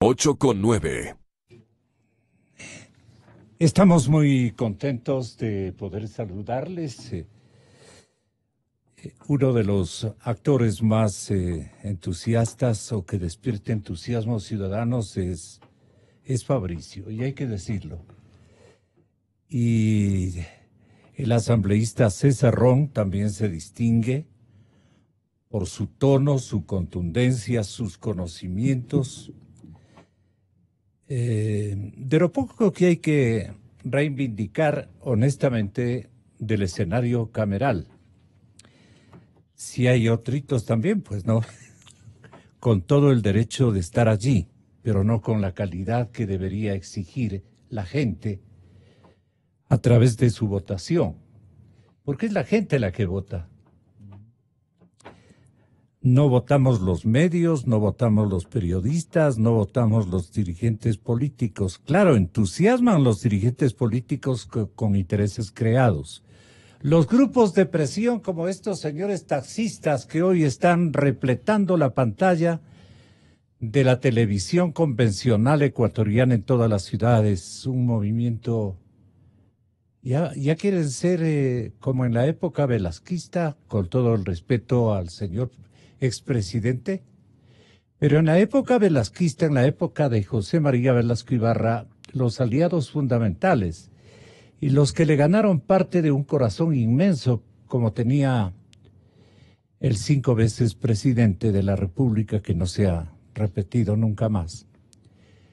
8:9. Estamos muy contentos de poder saludarles. Uno de los actores más entusiastas o que despierte entusiasmo ciudadanos es Fabricio, y hay que decirlo. Y el asambleísta César Ron también se distingue por su tono, su contundencia, sus conocimientos. De lo poco que hay que reivindicar honestamente del escenario cameral. Si hay otros también, pues no, con todo el derecho de estar allí, pero no con la calidad que debería exigir la gente a través de su votación, porque es la gente la que vota. No votamos los medios, no votamos los periodistas, no votamos los dirigentes políticos. Claro, entusiasman los dirigentes políticos con intereses creados. Los grupos de presión como estos señores taxistas que hoy están repletando la pantalla de la televisión convencional ecuatoriana en todas las ciudades, un movimiento, ya quieren ser como en la época velasquista, con todo el respeto al señor expresidente, pero en la época velasquista, en la época de José María Velasco Ibarra, los aliados fundamentales y los que le ganaron parte de un corazón inmenso como tenía el 5 veces presidente de la República, que no se ha repetido nunca más,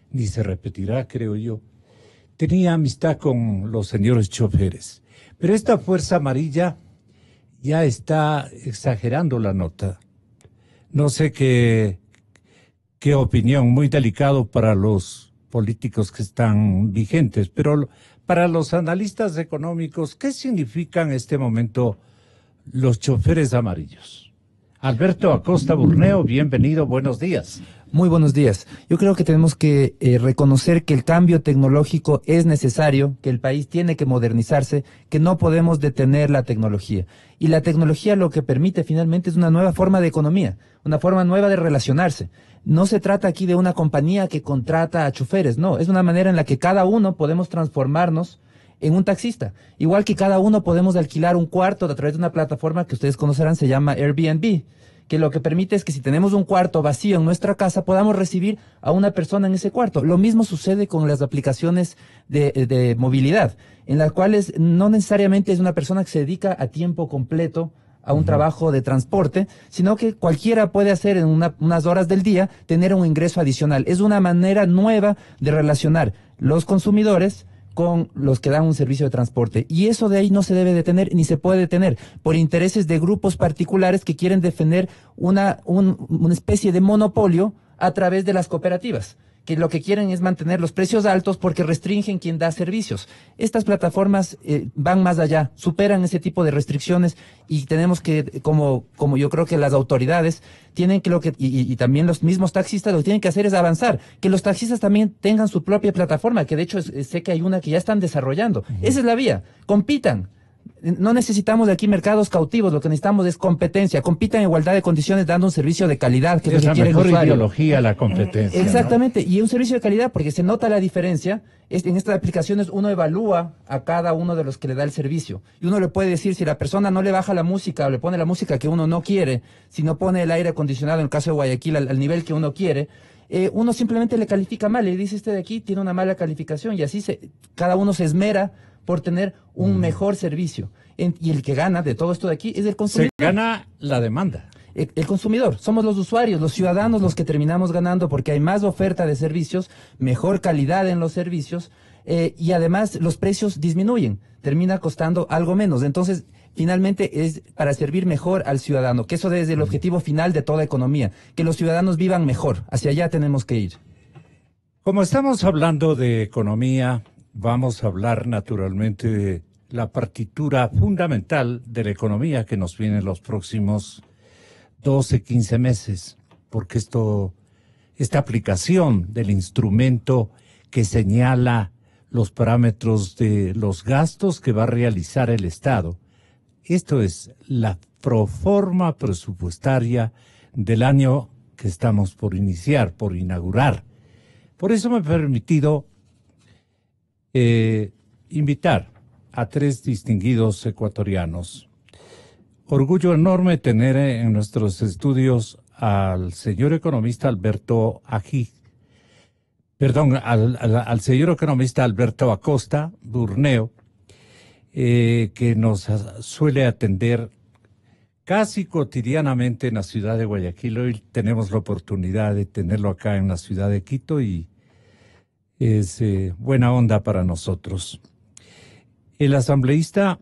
ni se repetirá, creo yo, tenía amistad con los señores choferes. Pero esta fuerza amarilla ya está exagerando la nota. No sé qué opinión, muy delicado para los políticos que están vigentes, pero para los analistas económicos, ¿qué significan en este momento los choferes amarillos? Alberto Acosta Burneo, bienvenido, buenos días. Muy buenos días. Yo creo que tenemos que reconocer que el cambio tecnológico es necesario, que el país tiene que modernizarse, que no podemos detener la tecnología. Y la tecnología lo que permite finalmente es una nueva forma de economía, una forma nueva de relacionarse. No se trata aquí de una compañía que contrata a choferes, no, es una manera en la que cada uno podemos transformarnos en un taxista. Igual que cada uno podemos alquilar un cuarto a través de una plataforma que ustedes conocerán, se llama Airbnb, que lo que permite es que si tenemos un cuarto vacío en nuestra casa, podamos recibir a una persona en ese cuarto. Lo mismo sucede con las aplicaciones de movilidad, en las cuales no necesariamente es una persona que se dedica a tiempo completo a un trabajo de transporte, sino que cualquiera puede hacer en unas horas del día tener un ingreso adicional. Es una manera nueva de relacionar los consumidores con los que dan un servicio de transporte. Y eso de ahí no se debe detener ni se puede detener por intereses de grupos particulares que quieren defender una especie de monopolio a través de las cooperativas, que lo que quieren es mantener los precios altos porque restringen quien da servicios. Estas plataformas van más allá, superan ese tipo de restricciones y tenemos que, como yo creo que las autoridades tienen que y también los mismos taxistas lo que tienen que hacer es avanzar, que los taxistas también tengan su propia plataforma, que de hecho sé que hay una que ya están desarrollando. Esa es la vía, compitan. No necesitamos de aquí mercados cautivos, lo que necesitamos es competencia, compitan en igualdad de condiciones dando un servicio de calidad, que es lo que quiere el usuario. Es la mejor ideología, la competencia. Exactamente, ¿no? Y un servicio de calidad, porque se nota la diferencia. En estas aplicaciones uno evalúa a cada uno de los que le da el servicio, y uno le puede decir si la persona no le baja la música o le pone la música que uno no quiere, si no pone el aire acondicionado, en el caso de Guayaquil, al nivel que uno quiere, uno simplemente le califica mal, le dice este de aquí tiene una mala calificación, y así cada uno se esmera por tener un mejor servicio. Y el que gana de todo esto de aquí es el consumidor. Se gana la demanda. El consumidor, somos los usuarios, los ciudadanos los que terminamos ganando porque hay más oferta de servicios, mejor calidad en los servicios y además los precios disminuyen, termina costando algo menos. Entonces, finalmente es para servir mejor al ciudadano, que eso es el objetivo final de toda economía, que los ciudadanos vivan mejor, hacia allá tenemos que ir. Como estamos hablando de economía, vamos a hablar naturalmente de la partitura fundamental de la economía que nos viene en los próximos 12, 15 meses, porque esta aplicación del instrumento que señala los parámetros de los gastos que va a realizar el Estado, esto es la proforma presupuestaria del año que estamos por inaugurar. Por eso me he permitido invitar a 3 distinguidos ecuatorianos. Orgullo enorme tener en nuestros estudios al señor economista Alberto Ají, perdón, al señor economista Alberto Acosta Burneo, que nos suele atender casi cotidianamente en la ciudad de Guayaquil. Hoy tenemos la oportunidad de tenerlo acá en la ciudad de Quito y es buena onda para nosotros. El asambleísta,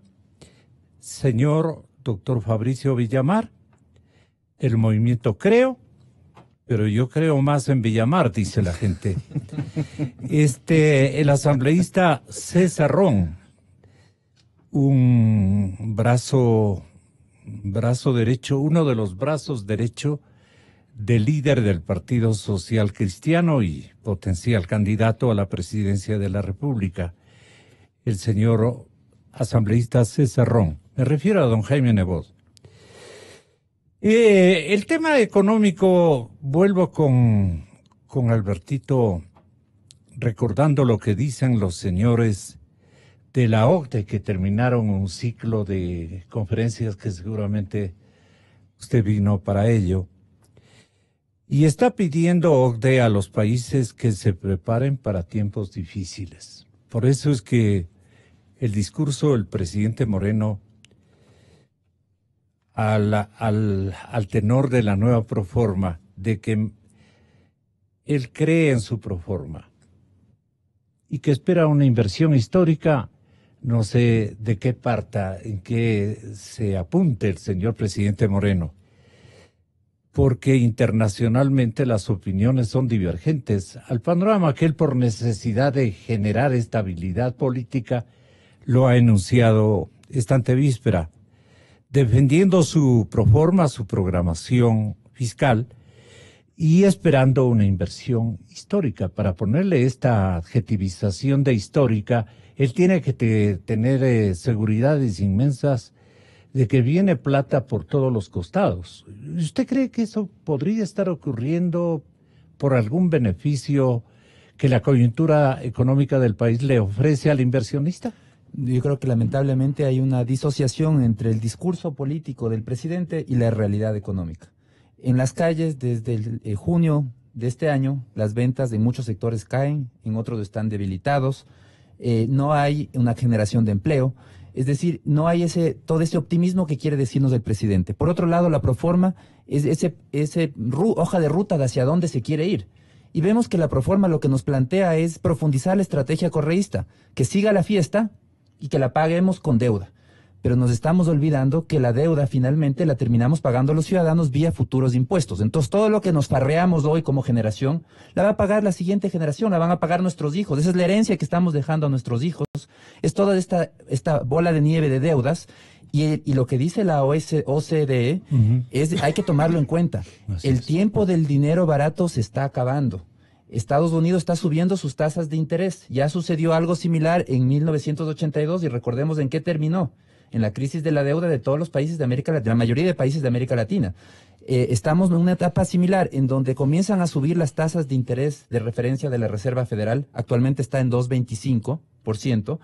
señor doctor Fabricio Villamar, el movimiento Creo, pero yo creo más en Villamar, dice la gente. El asambleísta César Ron, un brazo derecho, uno de los brazos derecho del líder del Partido Social Cristiano y potencial candidato a la presidencia de la República, el señor asambleísta César Ron. Me refiero a don Jaime Nebot. El tema económico, vuelvo con Albertito, recordando lo que dicen los señores de la OCDE, que terminaron un ciclo de conferencias que seguramente usted vino para ello, y está pidiendo OCDE a los países que se preparen para tiempos difíciles. Por eso es que el discurso del presidente Moreno al tenor de la nueva proforma, de que él cree en su proforma y que espera una inversión histórica, no sé de qué parta, en qué se apunte el señor presidente Moreno, porque internacionalmente las opiniones son divergentes al panorama que él, por necesidad de generar estabilidad política, lo ha enunciado esta antevíspera, defendiendo su proforma, su programación fiscal y esperando una inversión histórica. Para ponerle esta adjetivización de histórica, él tiene que tener seguridades inmensas de que viene plata por todos los costados. ¿Usted cree que eso podría estar ocurriendo por algún beneficio que la coyuntura económica del país le ofrece al inversionista? Yo creo que lamentablemente hay una disociación entre el discurso político del presidente y la realidad económica. En las calles, desde el junio de este año, las ventas en muchos sectores caen, en otros están debilitados, no hay una generación de empleo, es decir, no hay todo ese optimismo que quiere decirnos el presidente. Por otro lado, la proforma es hoja de ruta de hacia dónde se quiere ir. Y vemos que la proforma lo que nos plantea es profundizar la estrategia correísta, que siga la fiesta y que la paguemos con deuda. Pero nos estamos olvidando que la deuda finalmente la terminamos pagando los ciudadanos vía futuros impuestos. Entonces todo lo que nos farreamos hoy como generación, la va a pagar la siguiente generación, la van a pagar nuestros hijos. Esa es la herencia que estamos dejando a nuestros hijos. Es toda esta bola de nieve de deudas. Y lo que dice la OCDE hay que tomarlo en cuenta. El tiempo del dinero barato se está acabando. Estados Unidos está subiendo sus tasas de interés. Ya sucedió algo similar en 1982 y recordemos en qué terminó. En la crisis de la deuda de todos los países de América Latina, la mayoría de países de América Latina. Estamos en una etapa similar en donde comienzan a subir las tasas de interés de referencia de la Reserva Federal. Actualmente está en 2,25%.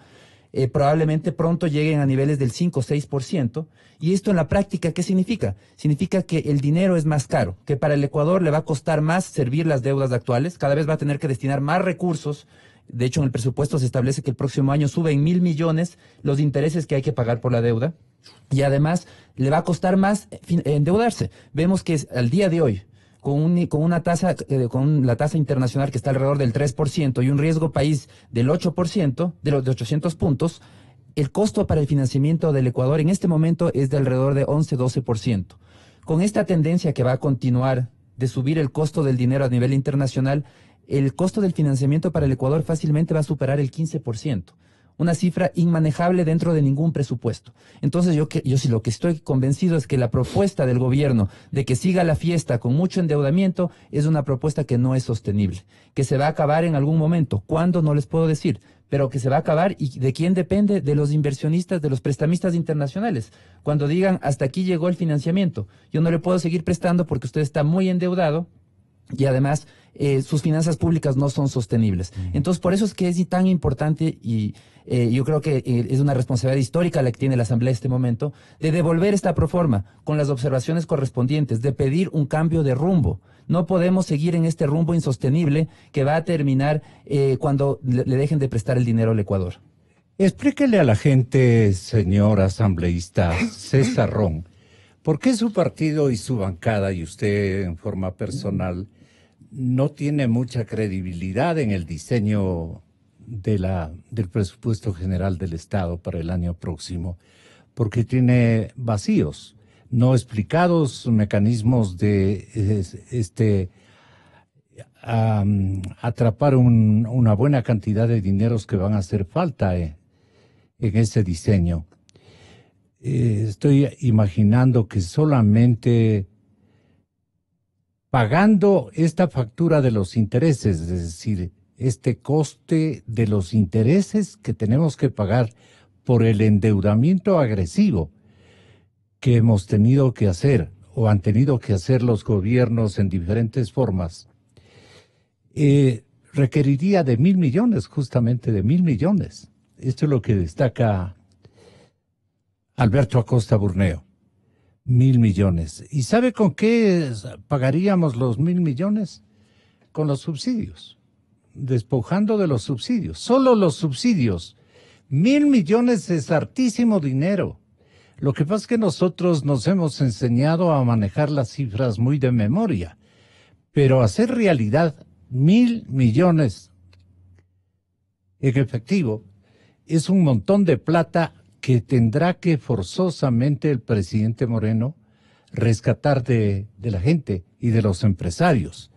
Probablemente pronto lleguen a niveles del 5 o 6%. Y esto en la práctica, ¿qué significa? Significa que el dinero es más caro, que para el Ecuador le va a costar más servir las deudas actuales, cada vez va a tener que destinar más recursos. De hecho, en el presupuesto se establece que el próximo año sube en 1.000 millones los intereses que hay que pagar por la deuda. Y además le va a costar más endeudarse. Vemos que al día de hoy, con la tasa internacional que está alrededor del 3% y un riesgo país del 8%, de 800 puntos, el costo para el financiamiento del Ecuador en este momento es de alrededor de 11-12%. Con esta tendencia que va a continuar de subir el costo del dinero a nivel internacional, el costo del financiamiento para el Ecuador fácilmente va a superar el 15%. Una cifra inmanejable dentro de ningún presupuesto. Entonces yo sí lo que estoy convencido es que la propuesta del gobierno de que siga la fiesta con mucho endeudamiento es una propuesta que no es sostenible, que se va a acabar en algún momento. ¿Cuándo? No les puedo decir, pero que se va a acabar. ¿Y de quién depende? De los inversionistas, de los prestamistas internacionales. Cuando digan, hasta aquí llegó el financiamiento, yo no le puedo seguir prestando porque usted está muy endeudado y además sus finanzas públicas no son sostenibles. Entonces, por eso es que es tan importante y yo creo que es una responsabilidad histórica la que tiene la Asamblea en este momento, de devolver esta proforma con las observaciones correspondientes, de pedir un cambio de rumbo. No podemos seguir en este rumbo insostenible que va a terminar cuando le dejen de prestar el dinero al Ecuador. Explíquele a la gente, señor asambleísta César Ron, ¿por qué su partido y su bancada y usted en forma personal no tiene mucha credibilidad en el diseño del presupuesto general del Estado para el año próximo? Porque tiene vacíos, no explicados, mecanismos de atrapar una buena cantidad de dineros que van a hacer falta en ese diseño. Estoy imaginando que solamente pagando esta factura de los intereses, es decir, este coste de los intereses que tenemos que pagar por el endeudamiento agresivo que hemos tenido que hacer o han tenido que hacer los gobiernos en diferentes formas, requeriría de 1.000 millones, justamente de 1.000 millones. Esto es lo que destaca Alberto Acosta Burneo. 1.000 millones. ¿Y sabe con qué pagaríamos los 1.000 millones? Con los subsidios. Despojando de los subsidios. Solo los subsidios. 1.000 millones es hartísimo dinero. Lo que pasa es que nosotros nos hemos enseñado a manejar las cifras muy de memoria. Pero hacer realidad 1.000 millones en efectivo es un montón de plata que tendrá que forzosamente el presidente Moreno rescatar de la gente y de los empresarios.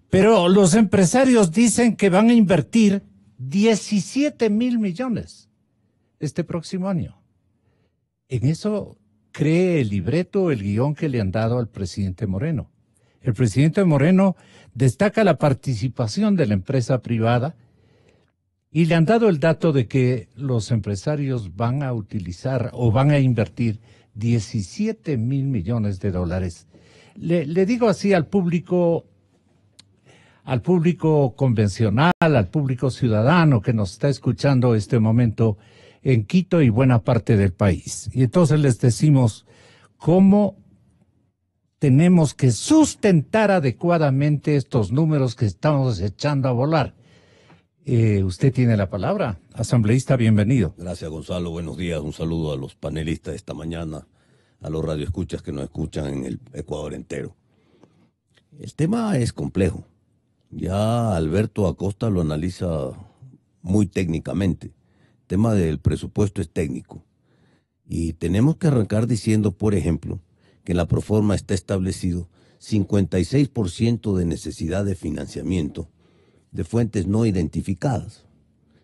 Pero los empresarios dicen que van a invertir 17.000 millones este próximo año. En eso cree el libreto, el guión que le han dado al presidente Moreno. El presidente Moreno destaca la participación de la empresa privada y le han dado el dato de que los empresarios van a utilizar o van a invertir 17.000 millones de dólares. Le digo así al público convencional, al público ciudadano que nos está escuchando este momento en Quito y buena parte del país. Y entonces les decimos cómo tenemos que sustentar adecuadamente estos números que estamos echando a volar. Usted tiene la palabra. Asambleísta, bienvenido. Gracias, Gonzalo. Buenos días. Un saludo a los panelistas esta mañana, a los radioescuchas que nos escuchan en el Ecuador entero. El tema es complejo. Ya Alberto Acosta lo analiza muy técnicamente. El tema del presupuesto es técnico. Y tenemos que arrancar diciendo, por ejemplo, que en la proforma está establecido 56% de necesidad de financiamiento de fuentes no identificadas.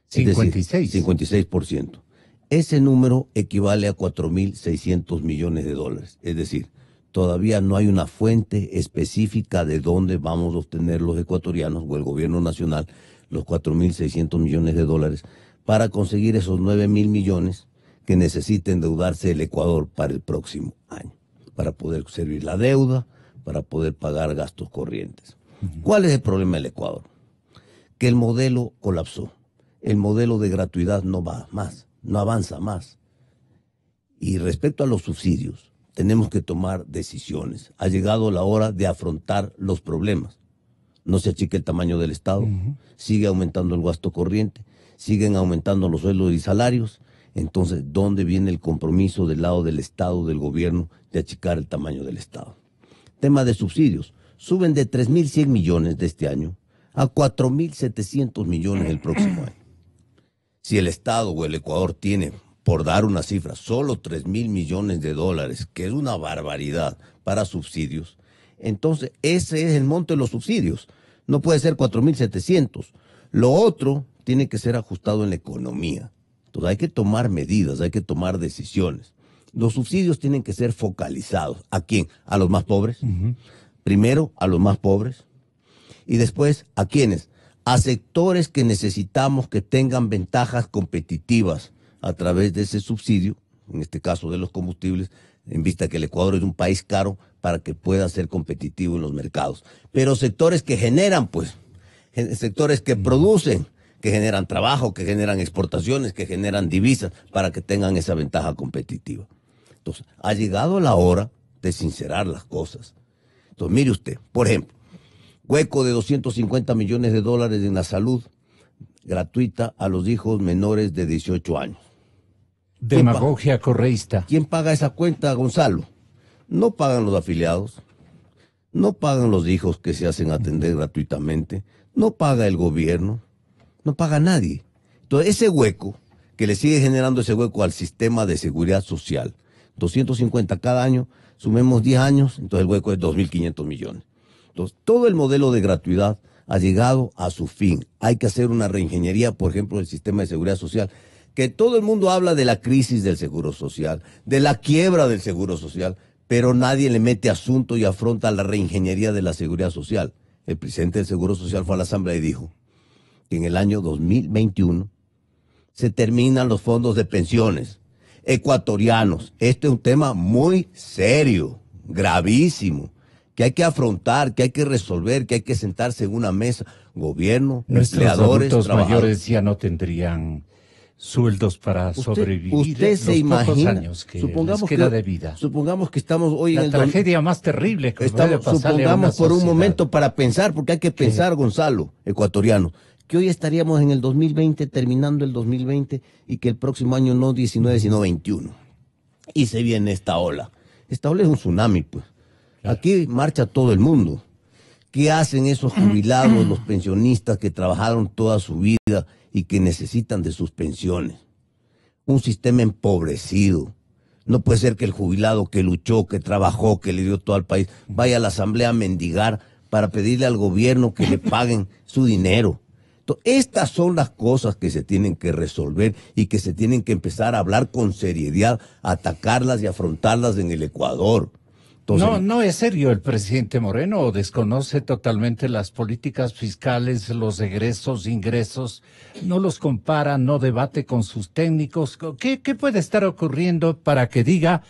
56. Es decir, 56%. Ese número equivale a 4.600 millones de dólares. Es decir, todavía no hay una fuente específica de dónde vamos a obtener los ecuatorianos o el gobierno nacional los 4.600 millones de dólares para conseguir esos 9.000 millones que necesita endeudarse el Ecuador para el próximo año, para poder servir la deuda, para poder pagar gastos corrientes. ¿Cuál es el problema del Ecuador? Que el modelo colapsó. El modelo de gratuidad no va más, no avanza más. Y respecto a los subsidios, tenemos que tomar decisiones. Ha llegado la hora de afrontar los problemas. No se achica el tamaño del Estado, sigue aumentando el gasto corriente, siguen aumentando los sueldos y salarios. Entonces, ¿dónde viene el compromiso del lado del Estado, del gobierno, de achicar el tamaño del Estado? Tema de subsidios. Suben de 3.100 millones de este año a 4.700 millones el próximo año. Si el Estado o el Ecuador tiene, por dar una cifra, solo 3.000 millones de dólares, que es una barbaridad para subsidios, entonces ese es el monto de los subsidios. No puede ser 4.700. Lo otro tiene que ser ajustado en la economía. Entonces hay que tomar medidas, hay que tomar decisiones. Los subsidios tienen que ser focalizados. ¿A quién? ¿A los más pobres? Primero, a los más pobres. Y después, ¿a quiénes? A sectores que necesitamos que tengan ventajas competitivas a través de ese subsidio, en este caso de los combustibles, en vista que el Ecuador es un país caro para que pueda ser competitivo en los mercados. Pero sectores que generan, pues, sectores que producen, que generan trabajo, que generan exportaciones, que generan divisas, para que tengan esa ventaja competitiva. Entonces, ha llegado la hora de sincerar las cosas. Entonces, mire usted, por ejemplo, hueco de 250 millones de dólares en la salud gratuita a los hijos menores de 18 años. Demagogia correísta. ¿Quién paga esa cuenta, Gonzalo? No pagan los afiliados, no pagan los hijos que se hacen atender gratuitamente, no paga el gobierno, no paga nadie. Entonces, ese hueco, que le sigue generando ese hueco al sistema de seguridad social, 250 cada año, sumemos 10 años, entonces el hueco es 2.500 millones. Entonces, todo el modelo de gratuidad ha llegado a su fin. Hay que hacer una reingeniería, por ejemplo, del sistema de seguridad social, que todo el mundo habla de la crisis del seguro social, de la quiebra del seguro social, pero nadie le mete asunto y afronta la reingeniería de la seguridad social. El presidente del Seguro Social fue a la Asamblea y dijo que en el año 2021 se terminan los fondos de pensiones ecuatorianos. Este es un tema muy serio, gravísimo, que hay que afrontar, que hay que resolver, que hay que sentarse en una mesa. Gobierno, Nuestros empleadores, adultos trabajadores. mayores ya no tendrían sueldos para sobrevivir Usted los se pocos imagina, años que les queda de vida. supongamos que estamos hoy La en el tragedia más terrible que puede pasarle a una supongamos por un sociedad. momento para pensar, porque hay que pensar, Gonzalo, ecuatoriano, que hoy estaríamos en el 2020, terminando el 2020, y que el próximo año no 19, sino 21. Y se viene esta ola. Esta ola es un tsunami, pues. Aquí marcha todo el mundo. ¿Qué hacen esos jubilados, los pensionistas que trabajaron toda su vida y que necesitan de sus pensiones? Un sistema empobrecido. No puede ser que el jubilado que luchó, que trabajó, que le dio todo al país, vaya a la asamblea a mendigar para pedirle al gobierno que le paguen su dinero. Entonces, estas son las cosas que se tienen que resolver y que se tienen que empezar a hablar con seriedad, atacarlas y afrontarlas en el Ecuador. Entonces, No es serio el presidente Moreno, o desconoce totalmente las políticas fiscales, los egresos, ingresos, no los compara, no debate con sus técnicos. ¿Qué puede estar ocurriendo para que diga,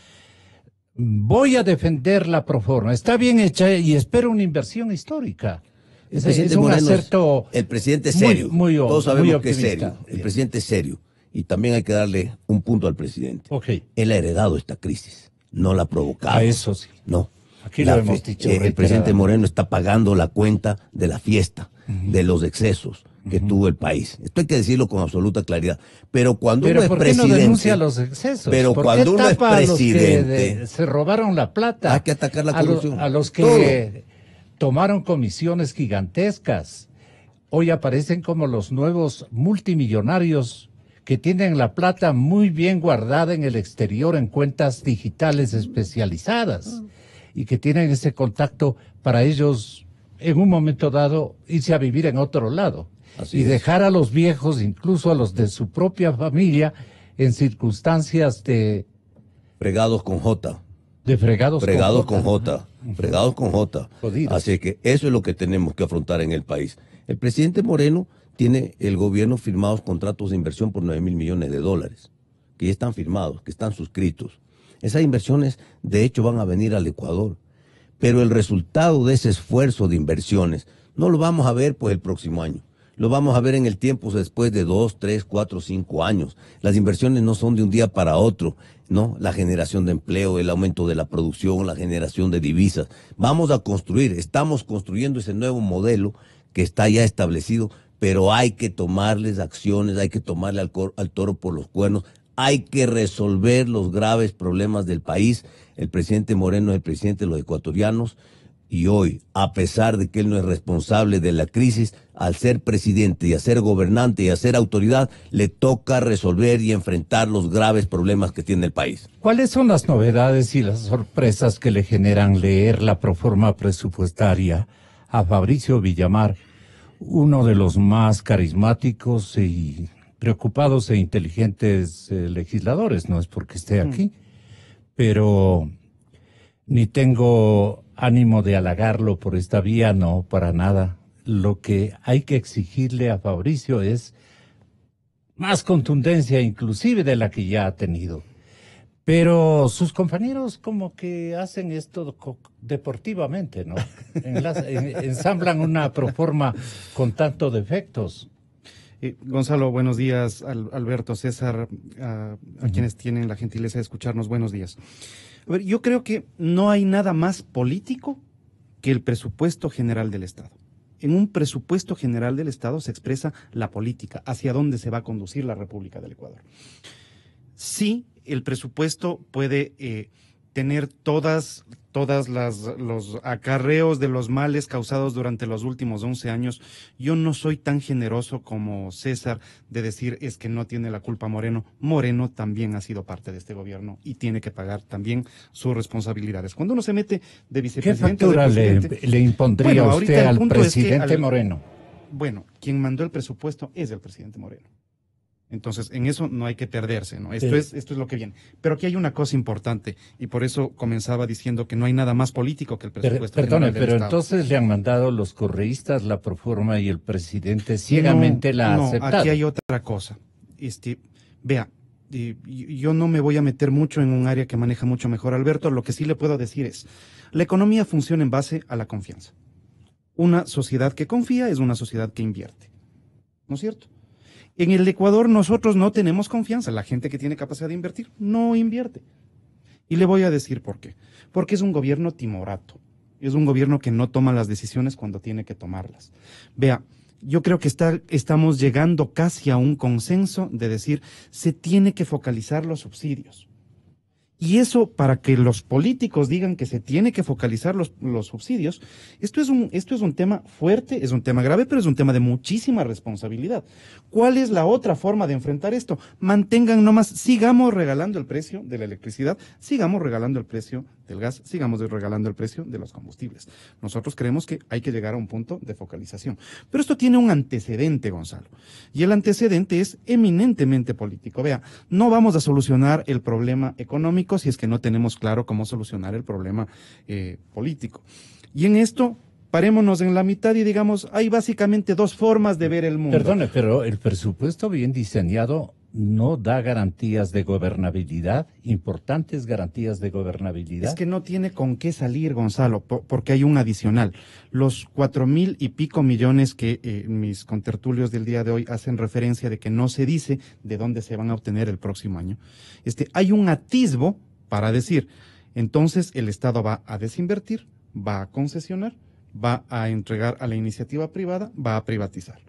voy a defender la proforma? Está bien hecha y espero una inversión histórica. el presidente es un Moreno acerto el presidente es serio. Todos sabemos muy que es serio. optimista. El presidente es serio. Y también hay que darle un punto al presidente. Ok. Él ha heredado esta crisis, no la ha provocado. A eso sí. No. Aquí lo hemos dicho El presidente reiteradamente. Moreno está pagando la cuenta de la fiesta, de los excesos que tuvo el país. Esto hay que decirlo con absoluta claridad. Pero cuando uno es ¿por qué no presidente, denuncia los excesos? pero ¿Por cuando qué uno es tapa a los que presidente, se robaron la plata? hay que atacar la corrupción. A los que tomaron comisiones gigantescas. Hoy aparecen como los nuevos multimillonarios que tienen la plata muy bien guardada en el exterior en cuentas digitales especializadas y que tienen ese contacto para ellos en un momento dado irse a vivir en otro lado. Así y es. dejar a los viejos, incluso a los de su propia familia, en circunstancias de fregados con J. fregados Con J. Fregados con J. Jodidos. Así que eso es lo que tenemos que afrontar en el país. El presidente Moreno tiene el gobierno firmados contratos de inversión por 9.000 millones de dólares, que ya están firmados, que están suscritos. Esas inversiones, de hecho, van a venir al Ecuador. Pero el resultado de ese esfuerzo de inversiones no lo vamos a ver pues el próximo año. Lo vamos a ver en el tiempo después de 2, 3, 4, 5 años. Las inversiones no son de un día para otro, ¿no? La generación de empleo, el aumento de la producción, la generación de divisas. Vamos a construir, estamos construyendo ese nuevo modelo que está ya establecido, pero hay que tomarles acciones, hay que tomarle al toro por los cuernos, hay que resolver los graves problemas del país. El presidente Moreno es el presidente de los ecuatorianos. Y hoy, a pesar de que él no es responsable de la crisis, al ser presidente y a ser gobernante y a ser autoridad, le toca resolver y enfrentar los graves problemas que tiene el país. ¿Cuáles son las novedades y las sorpresas que le generan leer la proforma presupuestaria a Fabricio Villamar, uno de los más carismáticos y preocupados e inteligentes legisladores? No es porque esté aquí, pero ni tengo ánimo de halagarlo por esta vía, no, para nada. Lo que hay que exigirle a Fabricio es más contundencia, inclusive de la que ya ha tenido. Pero sus compañeros como que hacen esto deportivamente, ¿no? Ensamblan una proforma con tanto defectos. Gonzalo, buenos días. Alberto, César, a quienes tienen la gentileza de escucharnos, buenos días. A ver, yo creo que no hay nada más político que el presupuesto general del Estado. En un presupuesto general del Estado se expresa la política, hacia dónde se va a conducir la República del Ecuador. Sí, el presupuesto puede tener todos los acarreos de los males causados durante los últimos 11 años. Yo no soy tan generoso como César de decir es que no tiene la culpa Moreno. Moreno también ha sido parte de este gobierno y tiene que pagar también sus responsabilidades. Cuando uno se mete de vicepresidente... ¿Qué factura le impondría usted al presidente Moreno? Bueno, quien mandó el presupuesto es el presidente Moreno. Entonces, en eso no hay que perderse, ¿no? Esto es lo que viene. Pero aquí hay una cosa importante, y por eso comenzaba diciendo que no hay nada más político que el presupuesto. Perdone, pero entonces le han mandado los correístas la proforma y el presidente ciegamente la ha aceptado. No, aquí hay otra cosa. Vea, yo no me voy a meter mucho en un área que maneja mucho mejor Alberto. Lo que sí le puedo decir es, la economía funciona en base a la confianza. Una sociedad que confía es una sociedad que invierte, ¿no es cierto? En el Ecuador nosotros no tenemos confianza. La gente que tiene capacidad de invertir no invierte. Y le voy a decir por qué. Porque es un gobierno timorato. Es un gobierno que no toma las decisiones cuando tiene que tomarlas. Vea, yo creo que estamos llegando casi a un consenso de decir, se tiene que focalizar los subsidios. Y eso, para que los políticos digan que se tiene que focalizar los subsidios, esto es un tema fuerte, es un tema grave, pero es un tema de muchísima responsabilidad. ¿Cuál es la otra forma de enfrentar esto? Mantengan nomás, sigamos regalando el precio de la electricidad, sigamos regalando el precio del gas, sigamos regalando el precio de los combustibles. Nosotros creemos que hay que llegar a un punto de focalización. Pero esto tiene un antecedente, Gonzalo, y el antecedente es eminentemente político. Vea, no vamos a solucionar el problema económico si es que no tenemos claro cómo solucionar el problema político. Y en esto, parémonos en la mitad y digamos, hay básicamente dos formas de ver el mundo. Perdone, pero el presupuesto bien diseñado no da garantías de gobernabilidad, importantes garantías de gobernabilidad. Es que no tiene con qué salir, Gonzalo, porque hay un adicional. Los 4.000 y pico millones que mis contertulios del día de hoy hacen referencia de que no se dice de dónde se van a obtener el próximo año. Hay un atisbo para decir, entonces el Estado va a desinvertir, va a concesionar, va a entregar a la iniciativa privada, va a privatizar.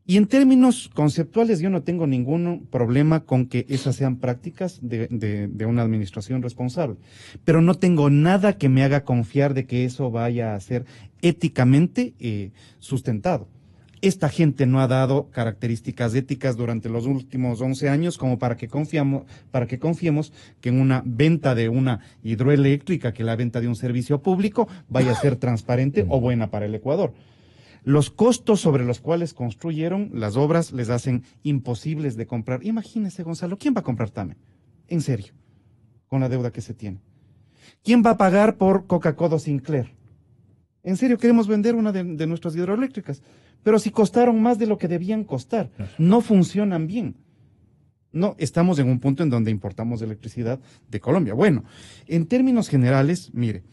Y en términos conceptuales yo no tengo ningún problema con que esas sean prácticas de una administración responsable, pero no tengo nada que me haga confiar de que eso vaya a ser éticamente sustentado. Esta gente no ha dado características éticas durante los últimos 11 años como para que confiemos que en una venta de una hidroeléctrica, que la venta de un servicio público vaya a ser transparente o buena para el Ecuador. Los costos sobre los cuales construyeron las obras les hacen imposibles de comprar. Imagínese, Gonzalo, ¿quién va a comprar TAME? En serio, con la deuda que se tiene. ¿Quién va a pagar por Coca-Cola Sinclair? En serio, queremos vender una de nuestras hidroeléctricas, pero si costaron más de lo que debían costar, no funcionan bien. No, estamos en un punto en donde importamos electricidad de Colombia. Bueno, en términos generales, mire,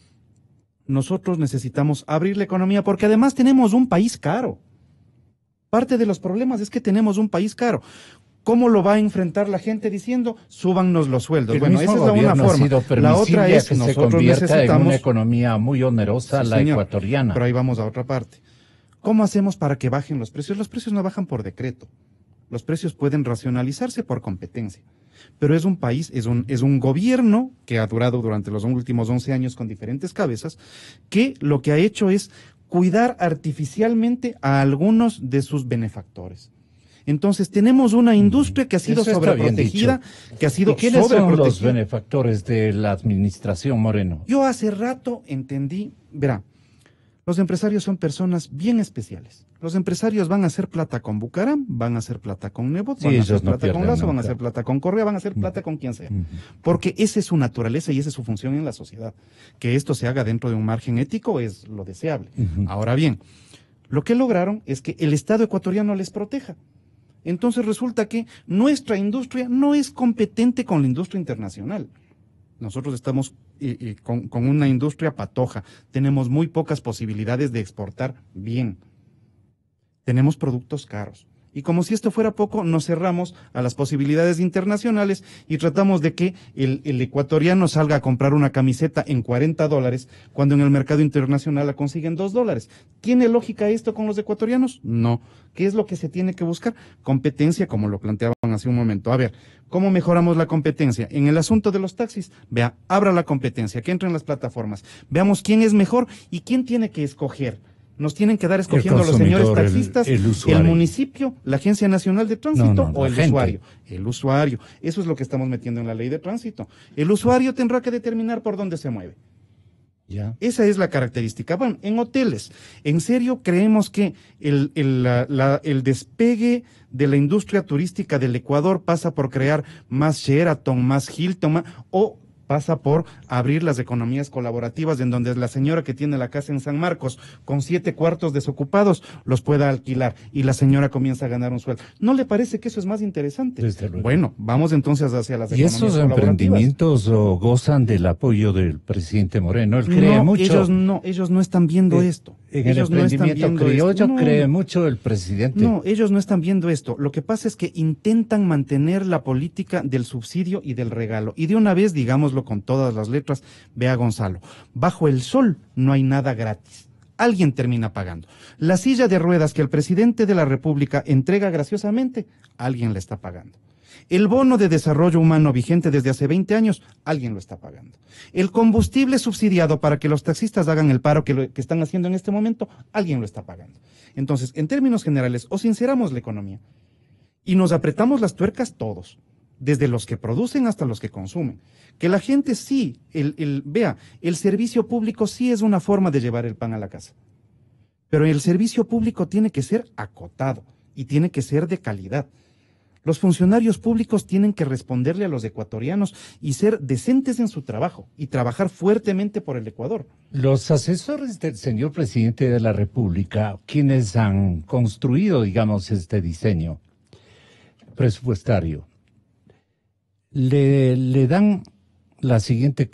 nosotros necesitamos abrir la economía porque además tenemos un país caro. Parte de los problemas es que tenemos un país caro. ¿Cómo lo va a enfrentar la gente diciendo, súbannos los sueldos? Bueno, esa es la una forma. La otra es que nosotros necesitamos en una economía muy onerosa, sí, la señor, ecuatoriana. Pero ahí vamos a otra parte. ¿Cómo hacemos para que bajen los precios? Los precios no bajan por decreto. Los precios pueden racionalizarse por competencia. Pero es un país, es un gobierno que ha durado durante los últimos 11 años con diferentes cabezas, que lo que ha hecho es cuidar artificialmente a algunos de sus benefactores. Entonces tenemos una industria que ha sido sobreprotegida, que ha sido sobreprotegida. ¿Y quiénes son los benefactores de la administración Moreno? Yo hace rato entendí, verá, los empresarios son personas bien especiales. Los empresarios van a hacer plata con Bucaram, van a hacer plata con Nebot, van a hacer plata con Lazo, van a hacer plata con Correa, van a hacer plata con quien sea. Porque esa es su naturaleza y esa es su función en la sociedad. Que esto se haga dentro de un margen ético es lo deseable. Ahora bien, lo que lograron es que el Estado ecuatoriano les proteja. Entonces resulta que nuestra industria no es competente con la industria internacional. Nosotros estamos con una industria patoja. Tenemos muy pocas posibilidades de exportar bien. Tenemos productos caros. Y como si esto fuera poco, nos cerramos a las posibilidades internacionales y tratamos de que el ecuatoriano salga a comprar una camiseta en $40 cuando en el mercado internacional la consiguen $2. ¿Tiene lógica esto con los ecuatorianos? No. ¿Qué es lo que se tiene que buscar? Competencia, como lo planteaban hace un momento. A ver, ¿cómo mejoramos la competencia? En el asunto de los taxis, vea, abra la competencia, que entren las plataformas. Veamos quién es mejor y quién tiene que escoger. Nos tienen que dar escogiendo los señores taxistas, el municipio, la Agencia Nacional de Tránsito o el usuario. El usuario. Eso es lo que estamos metiendo en la ley de tránsito. El usuario tendrá que determinar por dónde se mueve. Ya. Esa es la característica. Bueno, en hoteles, ¿en serio creemos que el despegue de la industria turística del Ecuador pasa por crear más Sheraton, más Hilton, o pasa por abrir las economías colaborativas en donde la señora que tiene la casa en San Marcos con 7 cuartos desocupados los pueda alquilar y la señora comienza a ganar un sueldo? ¿No le parece que eso es más interesante? Desde luego. Bueno, vamos entonces hacia las economías colaborativas. ¿Y esos emprendimientos gozan del apoyo del presidente Moreno? Él cree mucho. Ellos no están viendo esto. En el emprendimiento criollo cree mucho el presidente. No, ellos no están viendo esto. Lo que pasa es que intentan mantener la política del subsidio y del regalo. Y de una vez, digámoslo con todas las letras, vea Gonzalo, bajo el sol no hay nada gratis. Alguien termina pagando. La silla de ruedas que el presidente de la República entrega graciosamente, alguien la está pagando. El bono de desarrollo humano vigente desde hace 20 años, alguien lo está pagando. El combustible subsidiado para que los taxistas hagan el paro que están haciendo en este momento, alguien lo está pagando. Entonces, en términos generales, o sinceramos la economía y nos apretamos las tuercas todos, desde los que producen hasta los que consumen. Que la gente sí, vea, el servicio público sí es una forma de llevar el pan a la casa. Pero el servicio público tiene que ser acotado y tiene que ser de calidad. Los funcionarios públicos tienen que responderle a los ecuatorianos y ser decentes en su trabajo y trabajar fuertemente por el Ecuador. Los asesores del señor presidente de la República, quienes han construido, digamos, este diseño presupuestario, le dan la siguiente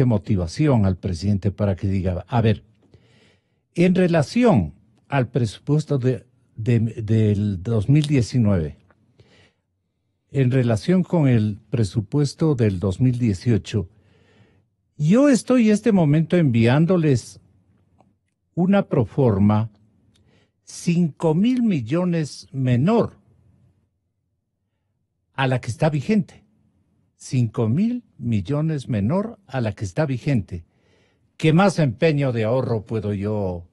motivación al presidente para que diga, a ver, en relación al presupuesto del 2019, en relación con el presupuesto del 2018, yo estoy en este momento enviándoles una proforma 5.000 millones menor a la que está vigente. 5.000 millones menor a la que está vigente. ¿Qué más empeño de ahorro puedo yo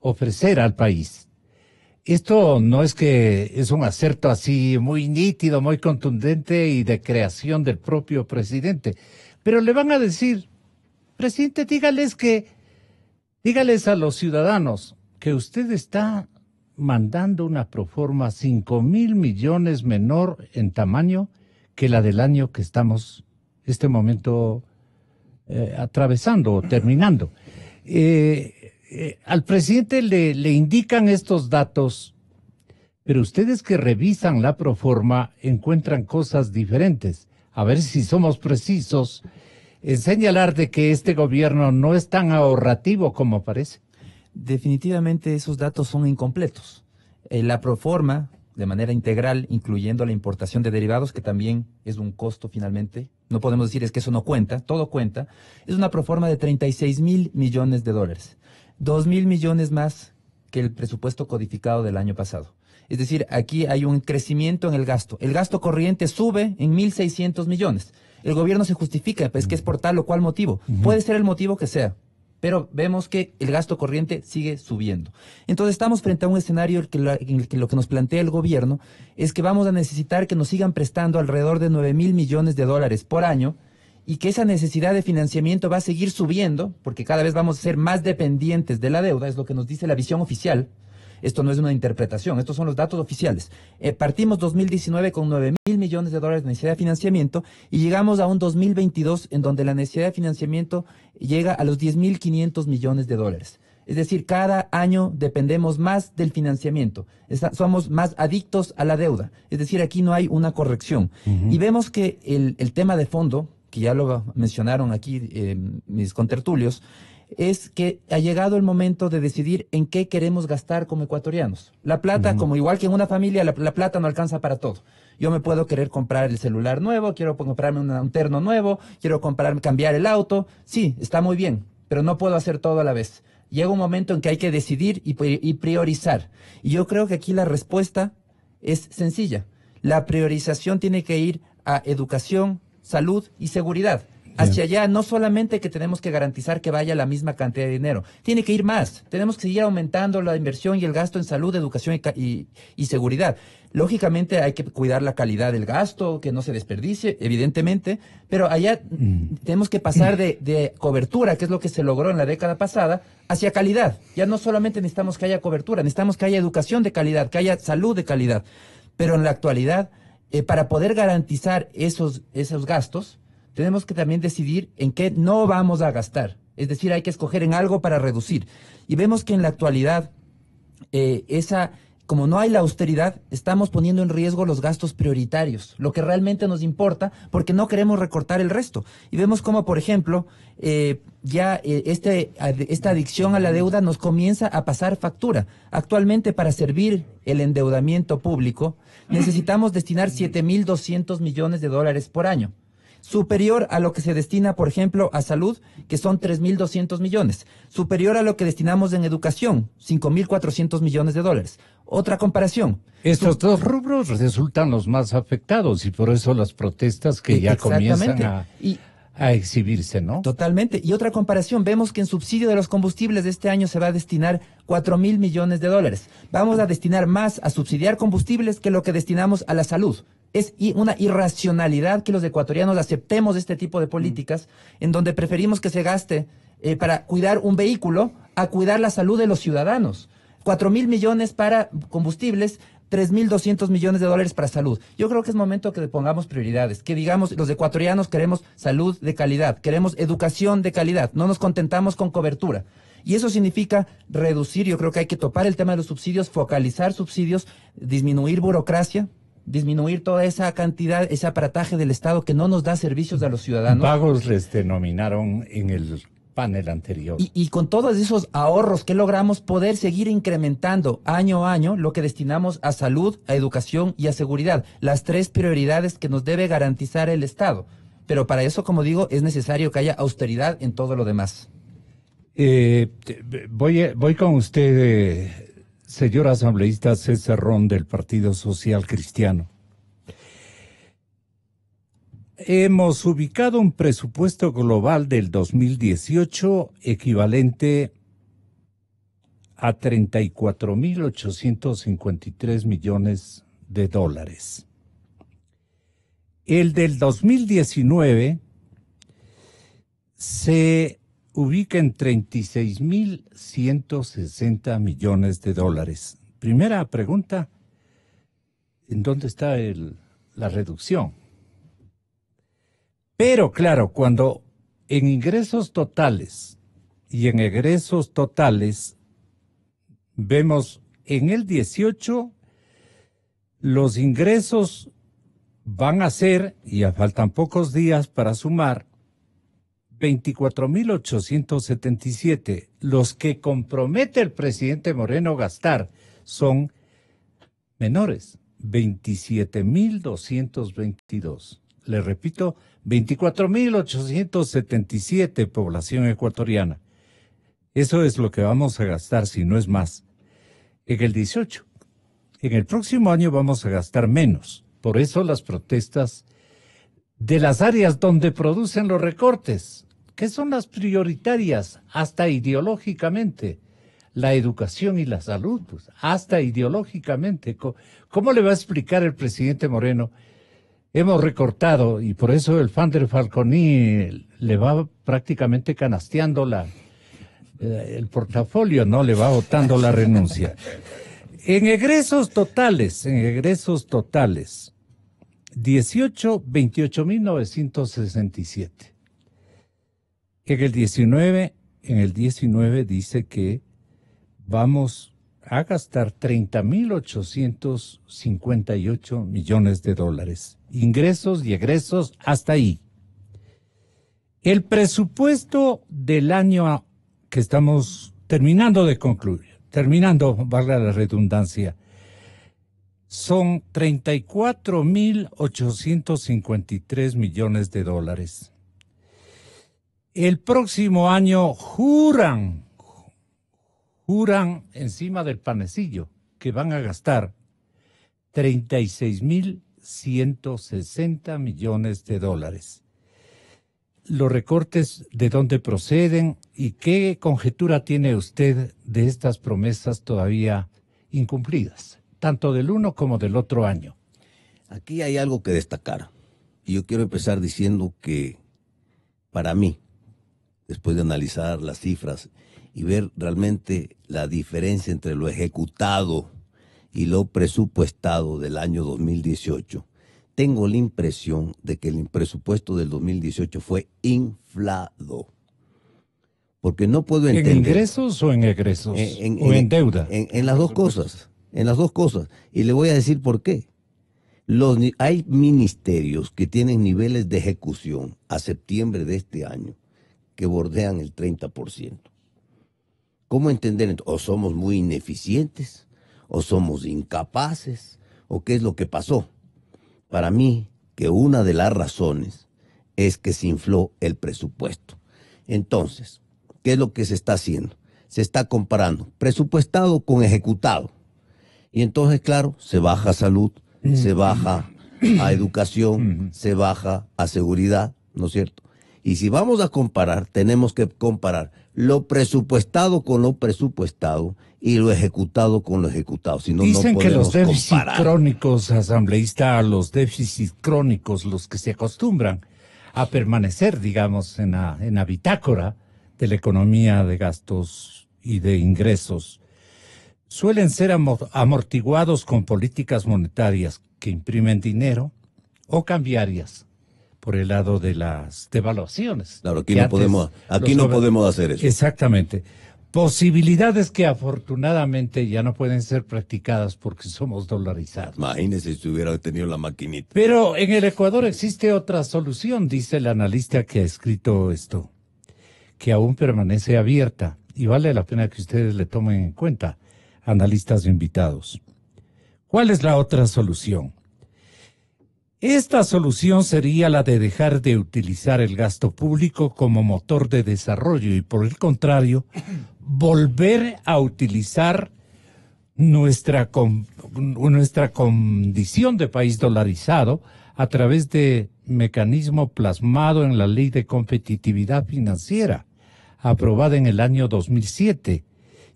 ofrecer al país? Esto no es que es un acerto así muy nítido, muy contundente y de creación del propio presidente, pero le van a decir, presidente, dígales a los ciudadanos que usted está mandando una proforma 5.000 millones menor en tamaño que la del año que estamos este momento atravesando o terminando. Al presidente le indican estos datos, pero ustedes que revisan la proforma encuentran cosas diferentes. A ver si somos precisos en señalar de que este gobierno no es tan ahorrativo como parece. Definitivamente esos datos son incompletos. La proforma, de manera integral, incluyendo la importación de derivados, que también es un costo finalmente, no podemos decir es que eso no cuenta, todo cuenta, es una proforma de 36.000 millones de dólares. 2.000 millones más que el presupuesto codificado del año pasado. Es decir, aquí hay un crecimiento en el gasto. El gasto corriente sube en 1.600 millones. El gobierno se justifica, pues que es por tal o cual motivo. Puede ser el motivo que sea, pero vemos que el gasto corriente sigue subiendo. Entonces estamos frente a un escenario en el que lo que nos plantea el gobierno es que vamos a necesitar que nos sigan prestando alrededor de 9.000 millones de dólares por año, y que esa necesidad de financiamiento va a seguir subiendo, porque cada vez vamos a ser más dependientes de la deuda, es lo que nos dice la visión oficial. Esto no es una interpretación, estos son los datos oficiales. Partimos 2019 con 9.000 millones de dólares de necesidad de financiamiento y llegamos a un 2022 en donde la necesidad de financiamiento llega a los 10.500 millones de dólares. Es decir, cada año dependemos más del financiamiento, somos más adictos a la deuda. Es decir, aquí no hay una corrección. Y vemos que el tema de fondo, que ya lo mencionaron aquí mis contertulios, es que ha llegado el momento de decidir en qué queremos gastar como ecuatorianos. La plata, como igual que en una familia, la plata no alcanza para todo. Yo me puedo querer comprar el celular nuevo, quiero comprarme un terno nuevo, quiero cambiar el auto. Sí, está muy bien, pero no puedo hacer todo a la vez. Llega un momento en que hay que decidir y priorizar. Y yo creo que aquí la respuesta es sencilla. La priorización tiene que ir a educación, salud y seguridad. Hacia allá, no solamente que tenemos que garantizar que vaya la misma cantidad de dinero, tiene que ir más. Tenemos que seguir aumentando la inversión y el gasto en salud, educación y seguridad. Lógicamente hay que cuidar la calidad del gasto, que no se desperdicie, evidentemente, pero allá tenemos que pasar de cobertura, que es lo que se logró en la década pasada, hacia calidad. Ya no solamente necesitamos que haya cobertura, necesitamos que haya educación de calidad, que haya salud de calidad. Pero en la actualidad, para poder garantizar esos gastos, tenemos que también decidir en qué no vamos a gastar. Es decir, hay que escoger en algo para reducir. Y vemos que en la actualidad, como no hay la austeridad, estamos poniendo en riesgo los gastos prioritarios, lo que realmente nos importa, porque no queremos recortar el resto. Y vemos como, por ejemplo, esta adicción a la deuda nos comienza a pasar factura. Actualmente, para servir el endeudamiento público, necesitamos destinar 7.200 millones de dólares por año. Superior a lo que se destina, por ejemplo, a salud, que son 3.200 millones. Superior a lo que destinamos en educación, 5.400 millones de dólares. Otra comparación. Estos dos rubros resultan los más afectados y por eso las protestas que ya comienzan a exhibirse, ¿no? Totalmente. Y otra comparación, vemos que en subsidio de los combustibles de este año se va a destinar 4.000 millones de dólares. Vamos a destinar más a subsidiar combustibles que lo que destinamos a la salud. Es una irracionalidad que los ecuatorianos aceptemos este tipo de políticas en donde preferimos que se gaste para cuidar un vehículo a cuidar la salud de los ciudadanos. 4.000 millones para combustibles, 3.200 millones de dólares para salud. Yo creo que es momento que pongamos prioridades, que digamos, los ecuatorianos queremos salud de calidad, queremos educación de calidad, no nos contentamos con cobertura. Y eso significa reducir, yo creo que hay que topar el tema de los subsidios, focalizar subsidios, disminuir burocracia, disminuir toda esa cantidad, ese aparataje del Estado que no nos da servicios a los ciudadanos. Pagos les denominaron en el panel anterior. Y con todos esos ahorros que logramos poder seguir incrementando año a año lo que destinamos a salud, a educación y a seguridad, las tres prioridades que nos debe garantizar el Estado. Pero para eso, como digo, es necesario que haya austeridad en todo lo demás. Voy con usted, señor asambleísta César Ron del Partido Social Cristiano. Hemos ubicado un presupuesto global del 2018 equivalente a 34.853 millones de dólares. El del 2019 se ubica en 36.160 millones de dólares. Primera pregunta, ¿en dónde está la reducción? Pero claro, cuando en ingresos totales y en egresos totales vemos en el 18 los ingresos van a ser, y ya faltan pocos días para sumar, 24.877. Los que compromete el presidente Moreno gastar son menores, 27.222. Le repito, 24.877 población ecuatoriana. Eso es lo que vamos a gastar, si no es más, en el 18. En el próximo año vamos a gastar menos. Por eso las protestas de las áreas donde producen los recortes, que son las prioritarias, hasta ideológicamente, la educación y la salud, pues, hasta ideológicamente. ¿Cómo le va a explicar el presidente Moreno? Hemos recortado, y por eso el fan del Falconi le va prácticamente canasteando el portafolio, ¿no? Le va botando la renuncia. En egresos totales, 28.967. En el 19 dice que vamos a gastar 30.858 millones de dólares. Ingresos y egresos hasta ahí. El presupuesto del año que estamos terminando de concluir, valga la redundancia, son 34.853 millones de dólares. El próximo año juran encima del panecillo que van a gastar 36.160 millones de dólares. Los recortes, ¿de dónde proceden y qué conjetura tiene usted de estas promesas todavía incumplidas, tanto del uno como del otro año? Aquí hay algo que destacar. Y yo quiero empezar diciendo que para mí, después de analizar las cifras y ver realmente la diferencia entre lo ejecutado y lo presupuestado del año 2018, tengo la impresión de que el presupuesto del 2018 fue inflado. Porque no puedo entender. ¿En ingresos o en egresos? ¿O en deuda? En las dos cosas. En las dos cosas. Y le voy a decir por qué. Hay ministerios que tienen niveles de ejecución a septiembre de este año que bordean el 30%. ¿Cómo entender? O somos muy ineficientes, o somos incapaces, o qué es lo que pasó. Para mí, que una de las razones es que se infló el presupuesto. Entonces, ¿qué es lo que se está haciendo? Se está comparando presupuestado con ejecutado. Y entonces, claro, se baja a salud, se baja a educación, se baja a seguridad, ¿no es cierto? Y si vamos a comparar, tenemos que comparar lo presupuestado con lo presupuestado y lo ejecutado con lo ejecutado. Si no, dicen no que los podemos déficits comparar. crónicos, asambleísta, los déficits crónicos, los que se acostumbran a permanecer, digamos, en la bitácora de la economía de gastos y de ingresos, suelen ser amortiguados con políticas monetarias que imprimen dinero o cambiarias por el lado de las devaluaciones. Claro, aquí no podemos hacer eso. Exactamente. Posibilidades que afortunadamente ya no pueden ser practicadas porque somos dolarizados. Imagínese si hubiera tenido la maquinita. Pero en el Ecuador existe otra solución, dice el analista que ha escrito esto, que aún permanece abierta y vale la pena que ustedes le tomen en cuenta, analistas invitados. ¿Cuál es la otra solución? Esta solución sería la de dejar de utilizar el gasto público como motor de desarrollo y, por el contrario, volver a utilizar nuestra condición de país dolarizado a través de mecanismo plasmado en la Ley de Competitividad Financiera, aprobada en el año 2007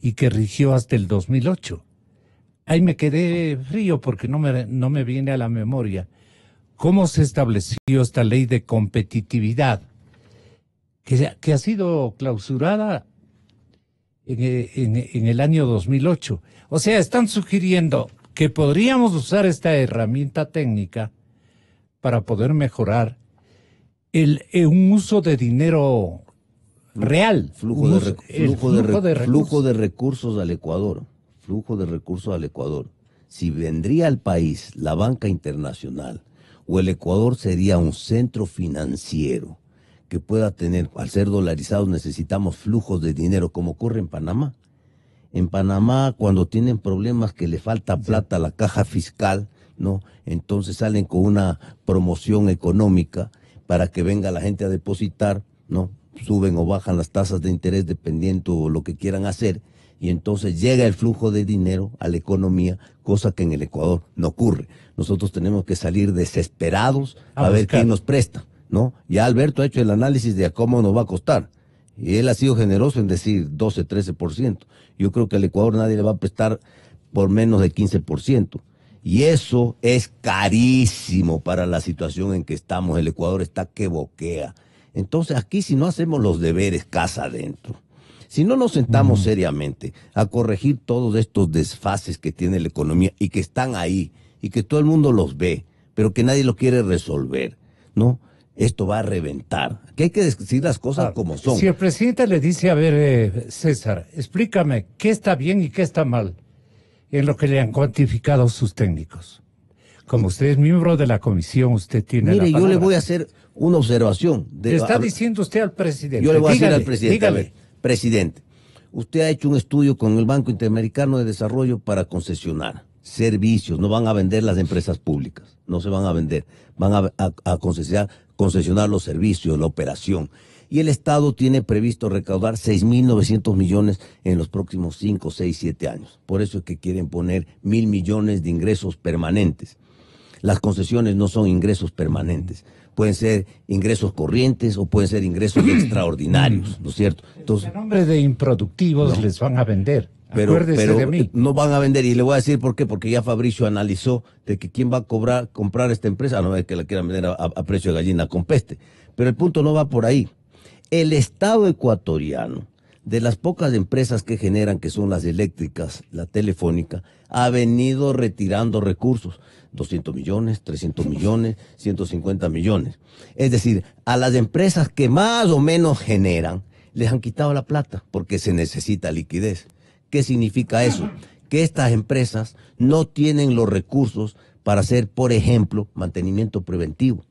y que rigió hasta el 2008. Ahí me quedé frío porque no me viene a la memoria cómo se estableció esta ley de competitividad, que ha sido clausurada en el año 2008. O sea, están sugiriendo que podríamos usar esta herramienta técnica para poder mejorar un uso de dinero real. Flujo de recursos al Ecuador. Flujo de recursos al Ecuador. Si vendría al país la banca internacional, o el Ecuador sería un centro financiero que pueda tener, al ser dolarizados necesitamos flujos de dinero como ocurre en Panamá. En Panamá, cuando tienen problemas que le falta plata a la caja fiscal, ¿no? Entonces salen con una promoción económica para que venga la gente a depositar, ¿no? Suben o bajan las tasas de interés dependiendo de lo que quieran hacer. Y entonces llega el flujo de dinero a la economía, cosa que en el Ecuador no ocurre. Nosotros tenemos que salir desesperados a ver quién nos presta, ¿no? Ya Alberto ha hecho el análisis de cómo nos va a costar. Y él ha sido generoso en decir 12, 13%. Yo creo que al Ecuador nadie le va a prestar por menos de 15%. Y eso es carísimo para la situación en que estamos. El Ecuador está que boquea. Entonces aquí si no hacemos los deberes casa adentro, si no nos sentamos seriamente a corregir todos estos desfases que tiene la economía y que están ahí y que todo el mundo los ve, pero que nadie lo quiere resolver, ¿no? Esto va a reventar. Que hay que decir las cosas como son. Si el presidente le dice, a ver, César, explícame qué está bien y qué está mal en lo que le han cuantificado sus técnicos. Como usted es miembro de la comisión, usted tiene la palabra. Yo le voy a ser una observación. Le está diciendo usted al presidente. Yo le voy a decir al presidente, dígale. a ver, presidente, usted ha hecho un estudio con el Banco Interamericano de Desarrollo para concesionar servicios, no van a vender las empresas públicas, no se van a vender, van a concesionar los servicios, la operación. Y el Estado tiene previsto recaudar 6.900 millones en los próximos 5, 6, 7 años. Por eso es que quieren poner 1.000 millones de ingresos permanentes. Las concesiones no son ingresos permanentes. Pueden ser ingresos corrientes o pueden ser ingresos extraordinarios, ¿no es cierto? Entonces, En nombre de improductivos les van a vender. Acuérdese pero de mí. no van a vender, y le voy a decir por qué, porque ya Fabricio analizó de que quién va a comprar esta empresa, no es que la quieran vender a precio de gallina con peste, pero el punto no va por ahí. El Estado ecuatoriano, de las pocas empresas que generan, que son las eléctricas, la telefónica, ha venido retirando recursos, 200 millones, 300 millones, 150 millones. Es decir, a las empresas que más o menos generan, les han quitado la plata porque se necesita liquidez. ¿Qué significa eso? Que estas empresas no tienen los recursos para hacer, por ejemplo, mantenimiento preventivo,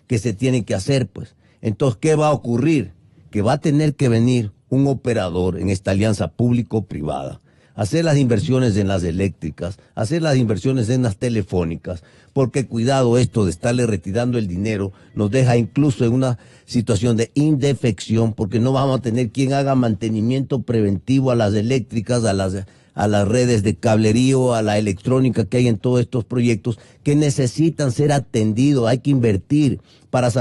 que se tienen que hacer, pues. Entonces, ¿qué va a ocurrir? Que va a tener que venir un operador en esta alianza público-privada, hacer las inversiones en las eléctricas, hacer las inversiones en las telefónicas, porque cuidado, esto de estarle retirando el dinero nos deja incluso en una situación de indefección, porque no vamos a tener quien haga mantenimiento preventivo a las eléctricas, a las redes de cablerío, a la electrónica que hay en todos estos proyectos que necesitan ser atendidos. Hay que invertir.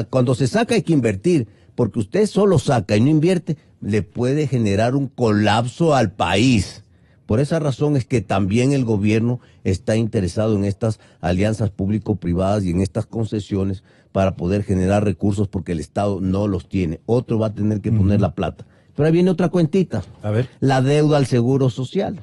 Cuando se saca hay que invertir, porque usted solo saca y no invierte, le puede generar un colapso al país. Por esa razón es que también el gobierno está interesado en estas alianzas público-privadas y en estas concesiones para poder generar recursos, porque el Estado no los tiene. Otro va a tener que poner la plata. Pero ahí viene otra cuentita. A ver. La deuda al Seguro Social,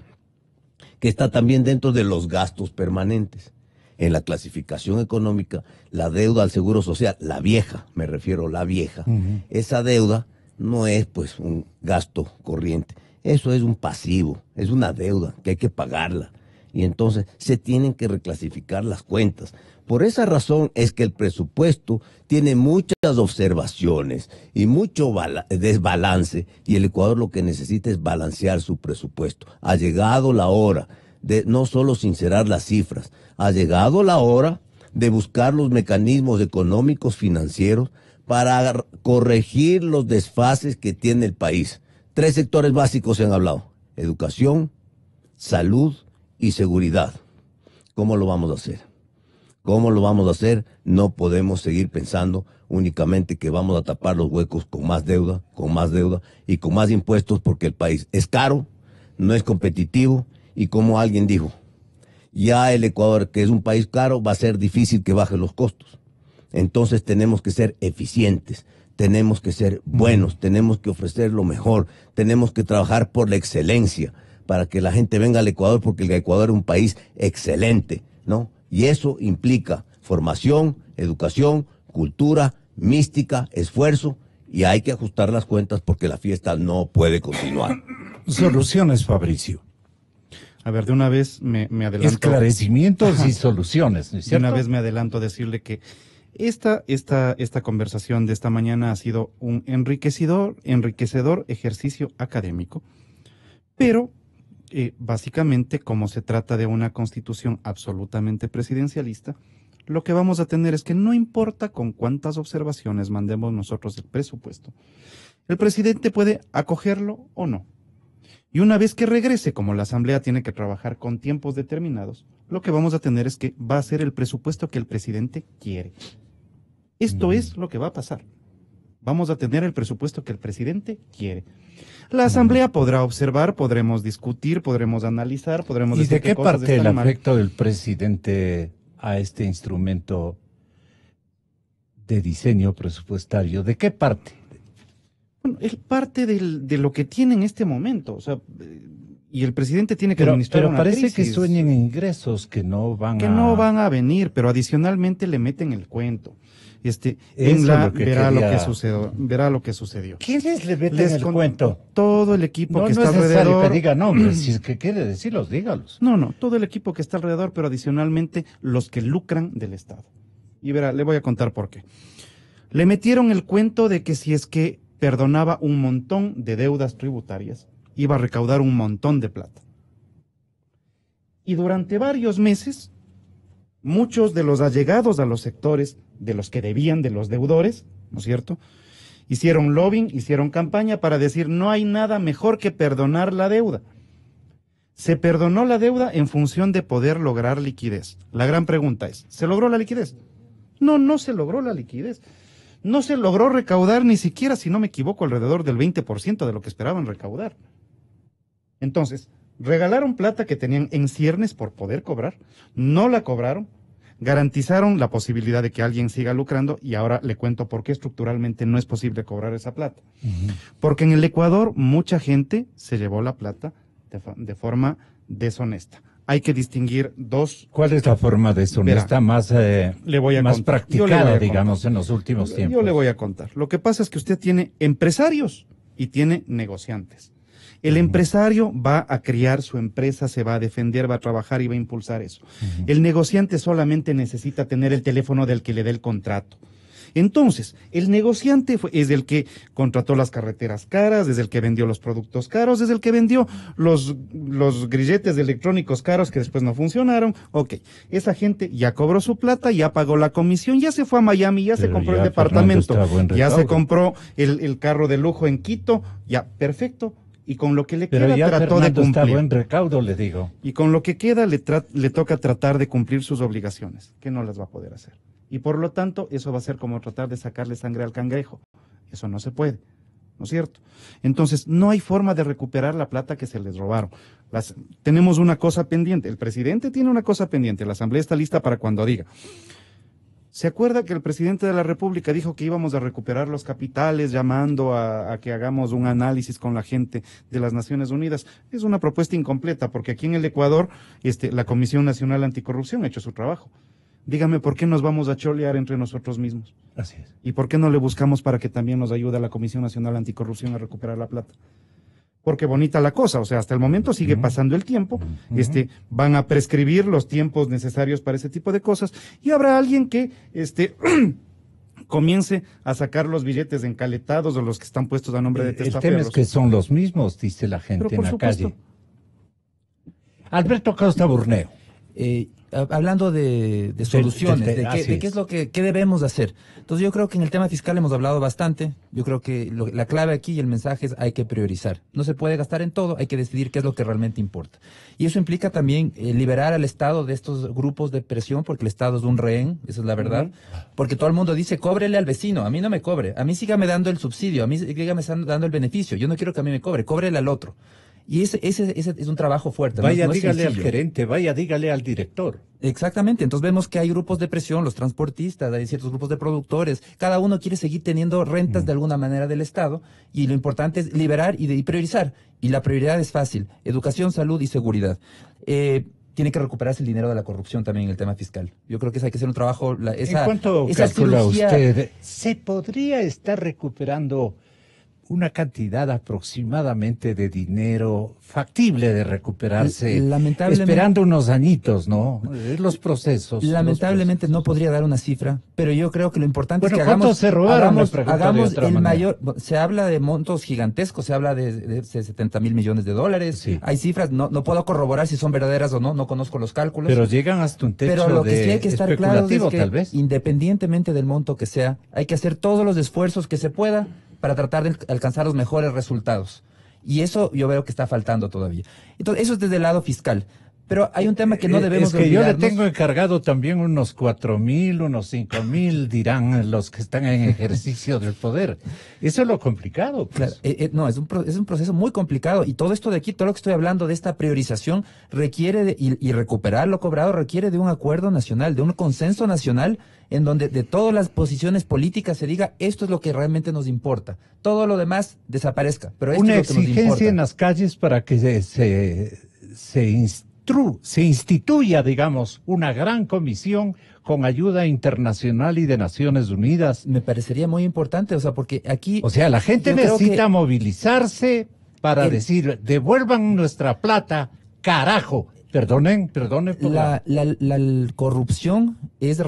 que está también dentro de los gastos permanentes. En la clasificación económica, la deuda al Seguro Social, la vieja, me refiero, la vieja, esa deuda no es pues un gasto corriente, eso es un pasivo, es una deuda que hay que pagarla. Y entonces se tienen que reclasificar las cuentas. Por esa razón es que el presupuesto tiene muchas observaciones y mucho desbalance, y el Ecuador lo que necesita es balancear su presupuesto. Ha llegado la hora de no solo sincerar las cifras, ha llegado la hora de buscar los mecanismos económicos financieros para corregir los desfases que tiene el país. 3 sectores básicos se han hablado: educación, salud y seguridad. ¿Cómo lo vamos a hacer? ¿Cómo lo vamos a hacer? No podemos seguir pensando únicamente que vamos a tapar los huecos con más deuda y con más impuestos, porque el país es caro, no es competitivo, y como alguien dijo, ya el Ecuador, que es un país caro, va a ser difícil que baje los costos. Entonces tenemos que ser eficientes, tenemos que ser buenos, tenemos que ofrecer lo mejor, tenemos que trabajar por la excelencia para que la gente venga al Ecuador, porque el Ecuador es un país excelente, ¿no? Y eso implica formación, educación, cultura, mística, esfuerzo, y hay que ajustar las cuentas porque la fiesta no puede continuar. Soluciones, Fabricio. A ver, de una vez me adelanto. Esclarecimientos y soluciones, ¿no es De cierto? una vez me adelanto a decirle que esta conversación de esta mañana ha sido un enriquecedor ejercicio académico, pero básicamente, como se trata de una constitución absolutamente presidencialista, lo que vamos a tener es que no importa con cuántas observaciones mandemos nosotros el presupuesto, el presidente puede acogerlo o no. Y una vez que regrese, como la Asamblea tiene que trabajar con tiempos determinados, lo que vamos a tener es que va a ser el presupuesto que el presidente quiere. Esto es lo que va a pasar. Vamos a tener el presupuesto que el presidente quiere. La Asamblea podrá observar, podremos discutir, podremos analizar, podremos ¿Y decir de qué cosas parte el están mal. afecto del presidente a este instrumento de diseño presupuestario? ¿De qué parte? Bueno, es parte de lo que tiene en este momento. O sea, y el presidente tiene que Pero administrar una parece que crisis sueñen ingresos que no van que a... no van a venir, pero adicionalmente le meten el cuento. Eso Verá lo que sucedió. ¿Quiénes le meten Les el con- cuento? Todo el equipo No, que no está es necesario alrededor. que diga nombres. Si es que quiere decirlos, dígalos. No, todo el equipo que está alrededor, pero adicionalmente los que lucran del Estado. Y verá, le voy a contar por qué. Le metieron el cuento de que si es que perdonaba un montón de deudas tributarias, iba a recaudar un montón de plata. Y durante varios meses, muchos de los allegados a los sectores de los que debían, de los deudores, ¿no es cierto?, hicieron lobbying, hicieron campaña para decir no hay nada mejor que perdonar la deuda. Se perdonó la deuda en función de poder lograr liquidez. La gran pregunta es, ¿se logró la liquidez? No, no se logró la liquidez. No se logró recaudar ni siquiera, si no me equivoco, alrededor del 20% de lo que esperaban recaudar. Entonces, regalaron plata que tenían en ciernes por poder cobrar, no la cobraron, garantizaron la posibilidad de que alguien siga lucrando y ahora le cuento por qué estructuralmente no es posible cobrar esa plata. Porque en el Ecuador mucha gente se llevó la plata de forma deshonesta. Hay que distinguir dos. ¿Cuál es la forma deshonesta más más practicada, digamos, en los últimos tiempos? Yo le voy a contar. Lo que pasa es que usted tiene empresarios y tiene negociantes. El empresario va a criar su empresa, se va a defender, va a trabajar y va a impulsar eso. El negociante solamente necesita tener el teléfono del que le dé el contrato. Entonces, el negociante es el que contrató las carreteras caras, es el que vendió los productos caros, es el que vendió los grilletes electrónicos caros que después no funcionaron. Ok, esa gente ya cobró su plata, ya pagó la comisión, ya se fue a Miami, ya se compró el departamento, ya se compró el carro de lujo en Quito, ya, perfecto. Y con lo que le queda trató de cumplir. Está buen recaudo, le digo. Y con lo que queda le toca tratar de cumplir sus obligaciones, que no las va a poder hacer. Y por lo tanto, eso va a ser como tratar de sacarle sangre al cangrejo. Eso no se puede, ¿no es cierto? Entonces, no hay forma de recuperar la plata que se les robaron. Tenemos una cosa pendiente. El presidente tiene una cosa pendiente. La Asamblea está lista para cuando diga. ¿Se acuerda que el presidente de la República dijo que íbamos a recuperar los capitales llamando a que hagamos un análisis con la gente de las Naciones Unidas? Es una propuesta incompleta porque aquí en el Ecuador la Comisión Nacional Anticorrupción ha hecho su trabajo. Dígame, ¿por qué nos vamos a cholear entre nosotros mismos? Así es. ¿Y por qué no le buscamos para que también nos ayude a la Comisión Nacional Anticorrupción a recuperar la plata? Porque bonita la cosa, o sea, hasta el momento sigue pasando el tiempo, van a prescribir los tiempos necesarios para ese tipo de cosas, y habrá alguien que comience a sacar los billetes encaletados o los que están puestos a nombre de testaferros. El tema es que son los mismos, dice la gente en la calle. Alberto Costa Burneo. Hablando de soluciones, de qué es lo que debemos hacer. Entonces yo creo que en el tema fiscal hemos hablado bastante. Yo creo que la clave aquí y el mensaje es hay que priorizar. No se puede gastar en todo, hay que decidir qué es lo que realmente importa. Y eso implica también liberar al Estado de estos grupos de presión, porque el Estado es un rehén, esa es la verdad. Porque todo el mundo dice, cóbrele al vecino, a mí no me cobre, a mí sígame dando el subsidio, a mí sígame dando el beneficio, yo no quiero que a mí me cobre, cóbrele al otro. Y ese es un trabajo fuerte. Vaya, dígale al gerente, vaya, dígale al director. Exactamente, entonces vemos que hay grupos de presión, los transportistas, hay ciertos grupos de productores, cada uno quiere seguir teniendo rentas de alguna manera del Estado, y lo importante es liberar y priorizar. Y la prioridad es fácil, educación, salud y seguridad. Tiene que recuperarse el dinero de la corrupción también en el tema fiscal. Yo creo que hay que hacer un trabajo... ¿En cuánto calcula usted? ¿Se podría estar recuperando una cantidad aproximadamente de dinero factible de recuperarse, esperando unos añitos, ¿no? Los procesos. Lamentablemente no podría dar una cifra, pero yo creo que lo importante es que hagamos el mayor. Se habla de montos gigantescos, se habla de 70 mil millones de dólares. Sí. Hay cifras, no puedo corroborar si son verdaderas o no, no conozco los cálculos. Pero llegan hasta un techo pero lo que sí hay que estar claro es que, tal vez, independientemente del monto que sea, hay que hacer todos los esfuerzos que se pueda para tratar de alcanzar los mejores resultados. Y eso yo veo que está faltando todavía. Entonces, eso es desde el lado fiscal. Pero hay un tema que no debemos olvidarnos. Yo le tengo encargado también unos 4.000, unos 5.000, dirán los que están en ejercicio del poder. Eso es lo complicado. Pues. Claro, no, es un proceso muy complicado. Y todo esto de aquí, todo lo que estoy hablando de esta priorización, requiere y recuperar lo cobrado, requiere de un acuerdo nacional, de un consenso nacional, en donde de todas las posiciones políticas se diga esto es lo que realmente nos importa. Todo lo demás desaparezca. Pero esto una es lo que nos importa. exigencia en las calles para que se instituya, digamos, una gran comisión con ayuda internacional y de Naciones Unidas. Me parecería muy importante, o sea, porque aquí... O sea, la gente necesita movilizarse para decir, devuelvan nuestra plata, carajo. Perdonen por la corrupción es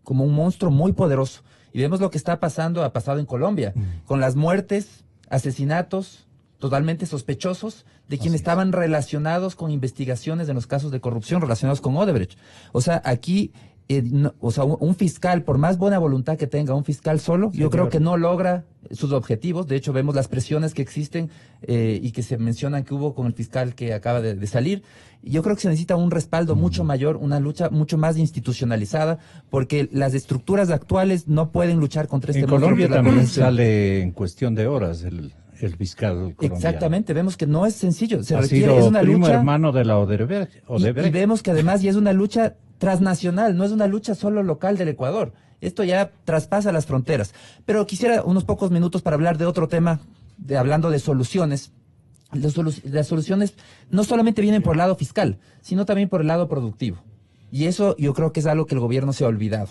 como un monstruo muy poderoso. Y vemos lo que ha pasado en Colombia, con las muertes, asesinatos totalmente sospechosos de quienes estaban relacionados con investigaciones en los casos de corrupción relacionados con Odebrecht. O sea, aquí, un fiscal, por más buena voluntad que tenga, un fiscal solo, yo creo que no logra sus objetivos. De hecho, vemos las presiones que existen y que se mencionan que hubo con el fiscal que acaba de salir. Yo creo que se necesita un respaldo mucho mayor, una lucha mucho más institucionalizada, porque las estructuras actuales no pueden luchar contra este monstruo. En Colombia también sale en cuestión de horas el fiscal colombiano. Exactamente, vemos que no es sencillo, se requiere, es una primo lucha, hermano de la Odebrecht. Y vemos que además ya es una lucha transnacional, no es una lucha solo local del Ecuador. Esto ya traspasa las fronteras. Pero quisiera unos pocos minutos para hablar de otro tema, hablando de soluciones. Las soluciones no solamente vienen por el lado fiscal, sino también por el lado productivo. Y eso yo creo que es algo que el gobierno se ha olvidado.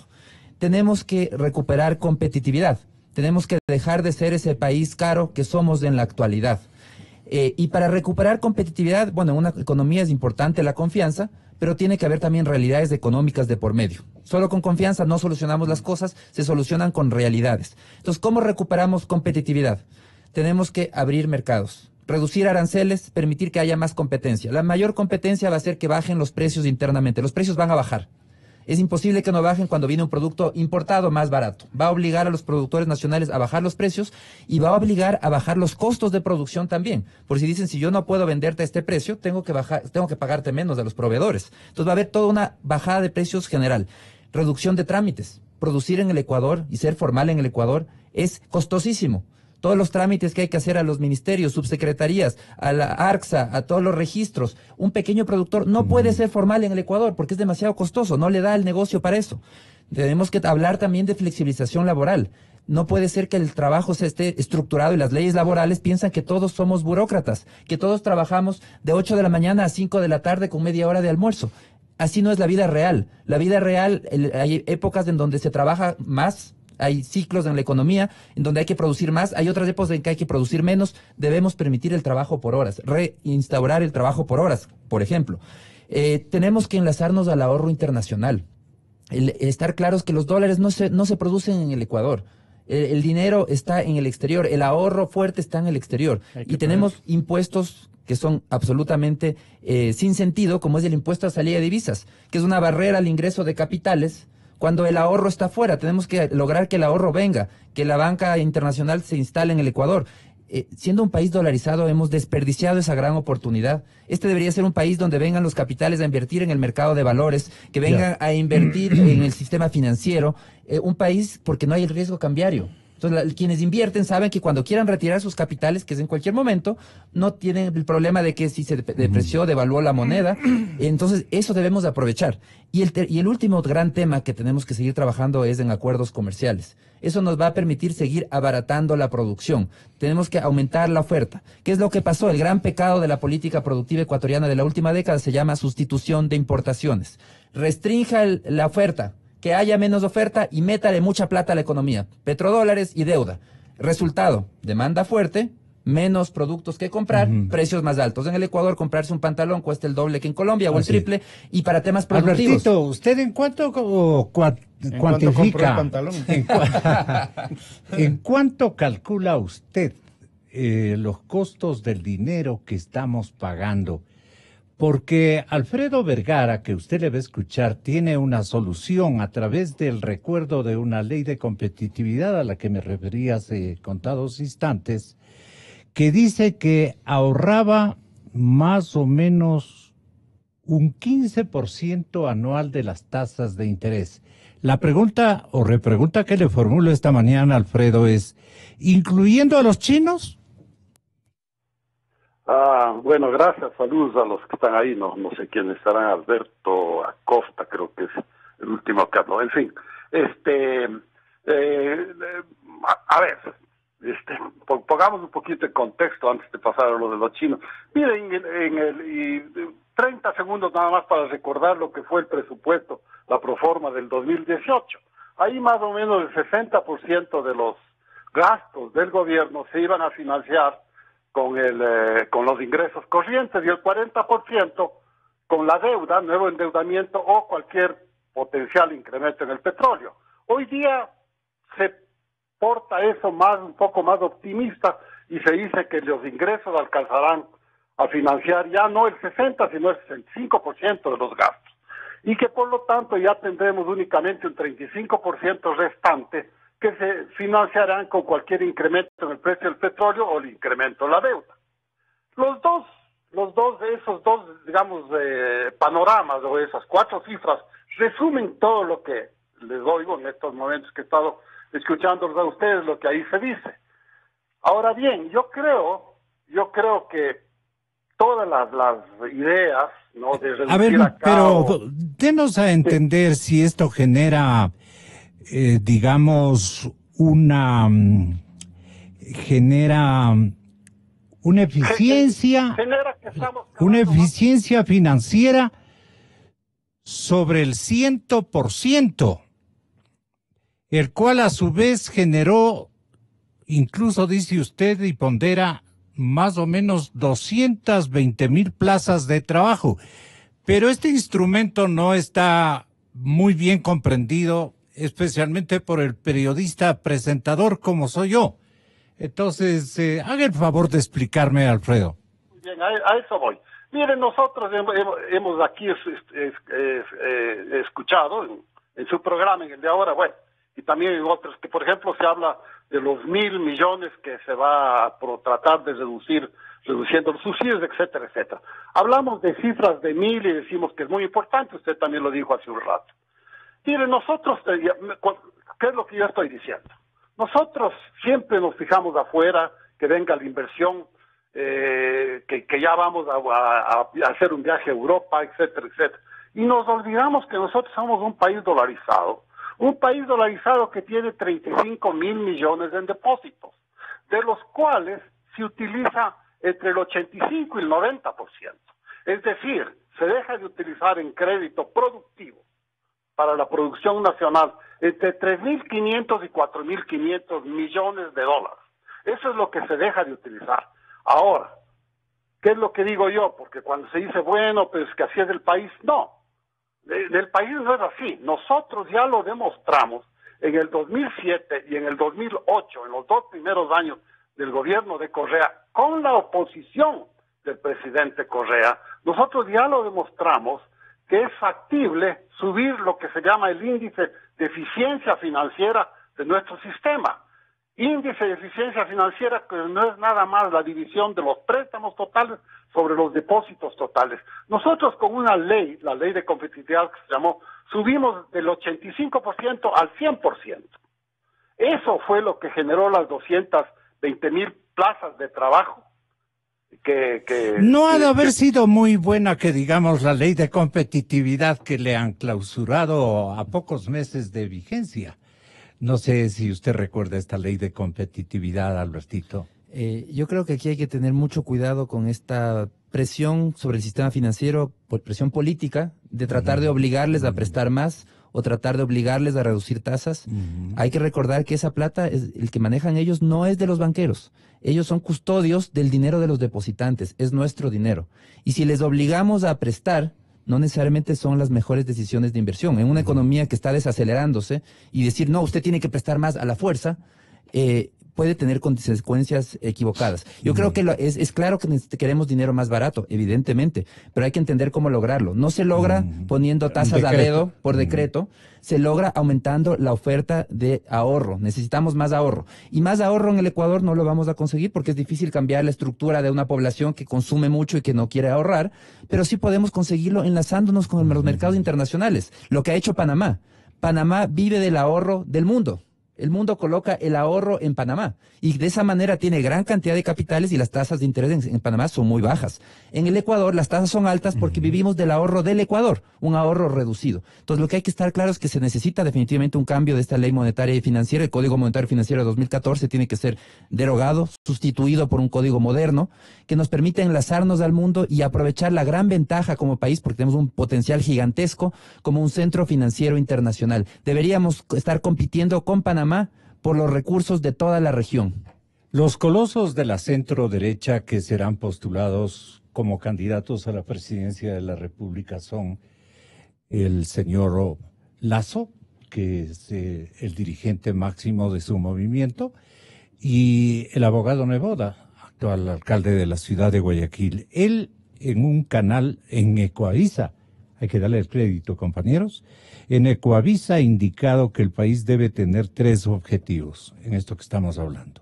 Tenemos que recuperar competitividad. Tenemos que dejar de ser ese país caro que somos en la actualidad. Y para recuperar competitividad, bueno, en una economía es importante la confianza, pero tiene que haber también realidades económicas de por medio. Solo con confianza no solucionamos las cosas, se solucionan con realidades. Entonces, ¿cómo recuperamos competitividad? Tenemos que abrir mercados, reducir aranceles, permitir que haya más competencia. La mayor competencia va a ser que bajen los precios internamente. Los precios van a bajar. Es imposible que no bajen cuando viene un producto importado más barato. Va a obligar a los productores nacionales a bajar los precios y va a obligar a bajar los costos de producción también. Por si dicen, si yo no puedo venderte a este precio, tengo que pagarte menos a los proveedores. Entonces va a haber toda una bajada de precios general. Reducción de trámites. Producir en el Ecuador y ser formal en el Ecuador es costosísimo. Todos los trámites que hay que hacer a los ministerios, subsecretarías, a la ARCSA, a todos los registros. Un pequeño productor no puede ser formal en el Ecuador porque es demasiado costoso, no le da el negocio para eso. Tenemos que hablar también de flexibilización laboral. No puede ser que el trabajo se esté estructurado y las leyes laborales piensan que todos somos burócratas, que todos trabajamos de 8 de la mañana a 5 de la tarde con media hora de almuerzo. Así no es la vida real. La vida real, hay épocas en donde se trabaja más. Hay ciclos en la economía en donde hay que producir más, hay otras épocas en que hay que producir menos. Debemos permitir el trabajo por horas, reinstaurar el trabajo por horas, por ejemplo. Tenemos que enlazarnos al ahorro internacional. Estar claros que los dólares no se producen en el Ecuador. El dinero está en el exterior, el ahorro fuerte está en el exterior. Y tenemos impuestos que son absolutamente sin sentido, como es el impuesto a salida de divisas, que es una barrera al ingreso de capitales. Cuando el ahorro está fuera, tenemos que lograr que el ahorro venga, que la banca internacional se instale en el Ecuador. Siendo un país dolarizado, hemos desperdiciado esa gran oportunidad. Este debería ser un país donde vengan los capitales a invertir en el mercado de valores, que vengan a invertir en el sistema financiero. Un país porque no hay el riesgo cambiario. Entonces, quienes invierten saben que cuando quieran retirar sus capitales, que es en cualquier momento, no tienen el problema de que si se depreció, devaluó la moneda. Entonces, eso debemos de aprovechar. Y el último gran tema que tenemos que seguir trabajando es en acuerdos comerciales. Eso nos va a permitir seguir abaratando la producción. Tenemos que aumentar la oferta. ¿Qué es lo que pasó? El gran pecado de la política productiva ecuatoriana de la última década se llama sustitución de importaciones. Restrinja la oferta, que haya menos oferta y métale mucha plata a la economía. Petrodólares y deuda. Resultado, demanda fuerte, menos productos que comprar, precios más altos. En el Ecuador comprarse un pantalón cuesta el doble que en Colombia o el triple, y para temas productivos. Albertito, ¿usted en cuánto cuantifica? ¿En cuánto calcula usted los costos del dinero que estamos pagando? Porque Alfredo Vergara, que usted le va a escuchar, tiene una solución a través del recuerdo de una ley de competitividad a la que me referí hace contados instantes, que dice que ahorraba más o menos un 15% anual de las tasas de interés. La pregunta o repregunta que le formulo esta mañana, Alfredo, es, ¿incluyendo a los chinos? Bueno, gracias, saludos a los que están ahí, no sé quiénes estarán, Alberto Acosta, creo que es el último que habló, en fin, a ver, pongamos un poquito de contexto antes de pasar a lo de los chinos. Miren, 30 segundos nada más para recordar lo que fue el presupuesto, la proforma del 2018. Ahí más o menos el 60% de los gastos del gobierno se iban a financiar con los ingresos corrientes y el 40% con la deuda, nuevo endeudamiento o cualquier potencial incremento en el petróleo. Hoy día se porta eso un poco más optimista y se dice que los ingresos alcanzarán a financiar ya no el 60, sino el 65% de los gastos. Y que por lo tanto ya tendremos únicamente un 35% restante que se financiarán con cualquier incremento en el precio del petróleo o el incremento de la deuda. Esos dos, digamos, panoramas o esas 4 cifras resumen todo lo que les oigo en estos momentos que he estado escuchándolos a ustedes, lo que ahí se dice. Ahora bien, yo creo que todas las ideas, ¿no?, de reducir a ver, cabo, pero denos a entender si esto genera, digamos, genera una eficiencia, genera que estamos una eficiencia financiera sobre el 100%, el cual a su vez generó, incluso dice usted y pondera, más o menos 220,000 plazas de trabajo. Pero este instrumento no está muy bien comprendido, especialmente por el periodista presentador como soy yo. Entonces, haga el favor de explicarme, Alfredo. Bien, a eso voy. Miren, nosotros hemos aquí escuchado en su programa, en el de ahora, bueno, y también en otros, que por ejemplo se habla de los 1.000 millones que se va a tratar de reduciendo los subsidios, etcétera, etcétera. Hablamos de cifras de 1.000 y decimos que es muy importante, usted también lo dijo hace un rato. Miren, nosotros, ¿qué es lo que yo estoy diciendo? Nosotros siempre nos fijamos afuera, que venga la inversión, que ya vamos a hacer un viaje a Europa, etcétera, etcétera. Y nos olvidamos que nosotros somos un país dolarizado que tiene 35,000 millones en depósitos, de los cuales se utiliza entre el 85 y el 90%. Es decir, se deja de utilizar en crédito productivo para la producción nacional entre 3.500 y 4.500 millones de dólares. Eso es lo que se deja de utilizar. Ahora, ¿qué es lo que digo yo? Porque cuando se dice, bueno, pues que así es el país, no. Del país no es así. Nosotros ya lo demostramos en el 2007 y en el 2008, en los 2 primeros años del gobierno de Correa, con la oposición del presidente Correa, nosotros ya lo demostramos que es factible subir lo que se llama el índice de eficiencia financiera de nuestro sistema. Índice de eficiencia financiera que no es nada más la división de los préstamos totales sobre los depósitos totales. Nosotros con una ley, la ley de competitividad que se llamó, subimos del 85% al 100%. Eso fue lo que generó las 220,000 plazas de trabajo. No ha de haber sido muy buena, que digamos, la ley de competitividad que le han clausurado a pocos meses de vigencia. No sé si usted recuerda esta ley de competitividad, Albertito. Yo creo que aquí hay que tener mucho cuidado con esta presión sobre el sistema financiero, por presión política, de tratar de obligarles a prestar más o tratar de obligarles a reducir tasas. Hay que recordar que esa plata, el que manejan ellos, no es de los banqueros. Ellos son custodios del dinero de los depositantes, es nuestro dinero. Y si les obligamos a prestar, no necesariamente son las mejores decisiones de inversión. En una economía que está desacelerándose y decir, no, usted tiene que prestar más a la fuerza, puede tener consecuencias equivocadas. Yo creo que es claro que queremos dinero más barato, evidentemente, pero hay que entender cómo lograrlo. No se logra poniendo tasas a dedo por decreto, se logra aumentando la oferta de ahorro. Necesitamos más ahorro. Y más ahorro en el Ecuador no lo vamos a conseguir porque es difícil cambiar la estructura de una población que consume mucho y que no quiere ahorrar, pero sí podemos conseguirlo enlazándonos con los mercados internacionales. Lo que ha hecho Panamá. Panamá vive del ahorro del mundo. El mundo coloca el ahorro en Panamá y de esa manera tiene gran cantidad de capitales y las tasas de interés en Panamá son muy bajas. En el Ecuador las tasas son altas porque vivimos del ahorro del Ecuador, un ahorro reducido. Entonces lo que hay que estar claro es que se necesita definitivamente un cambio de esta ley monetaria y financiera. El Código Monetario y Financiero de 2014 tiene que ser derogado, sustituido por un código moderno que nos permita enlazarnos al mundo y aprovechar la gran ventaja como país porque tenemos un potencial gigantesco como un centro financiero internacional. Deberíamos estar compitiendo con Panamá por los recursos de toda la región. Los colosos de la centro derecha que serán postulados como candidatos a la presidencia de la República son el señor Lasso, que es el dirigente máximo de su movimiento, y el abogado Neboda, actual alcalde de la ciudad de Guayaquil. Él, en un canal en Ecoavisa, hay que darle el crédito, compañeros, en Ecoavisa ha indicado que el país debe tener 3 objetivos en esto que estamos hablando.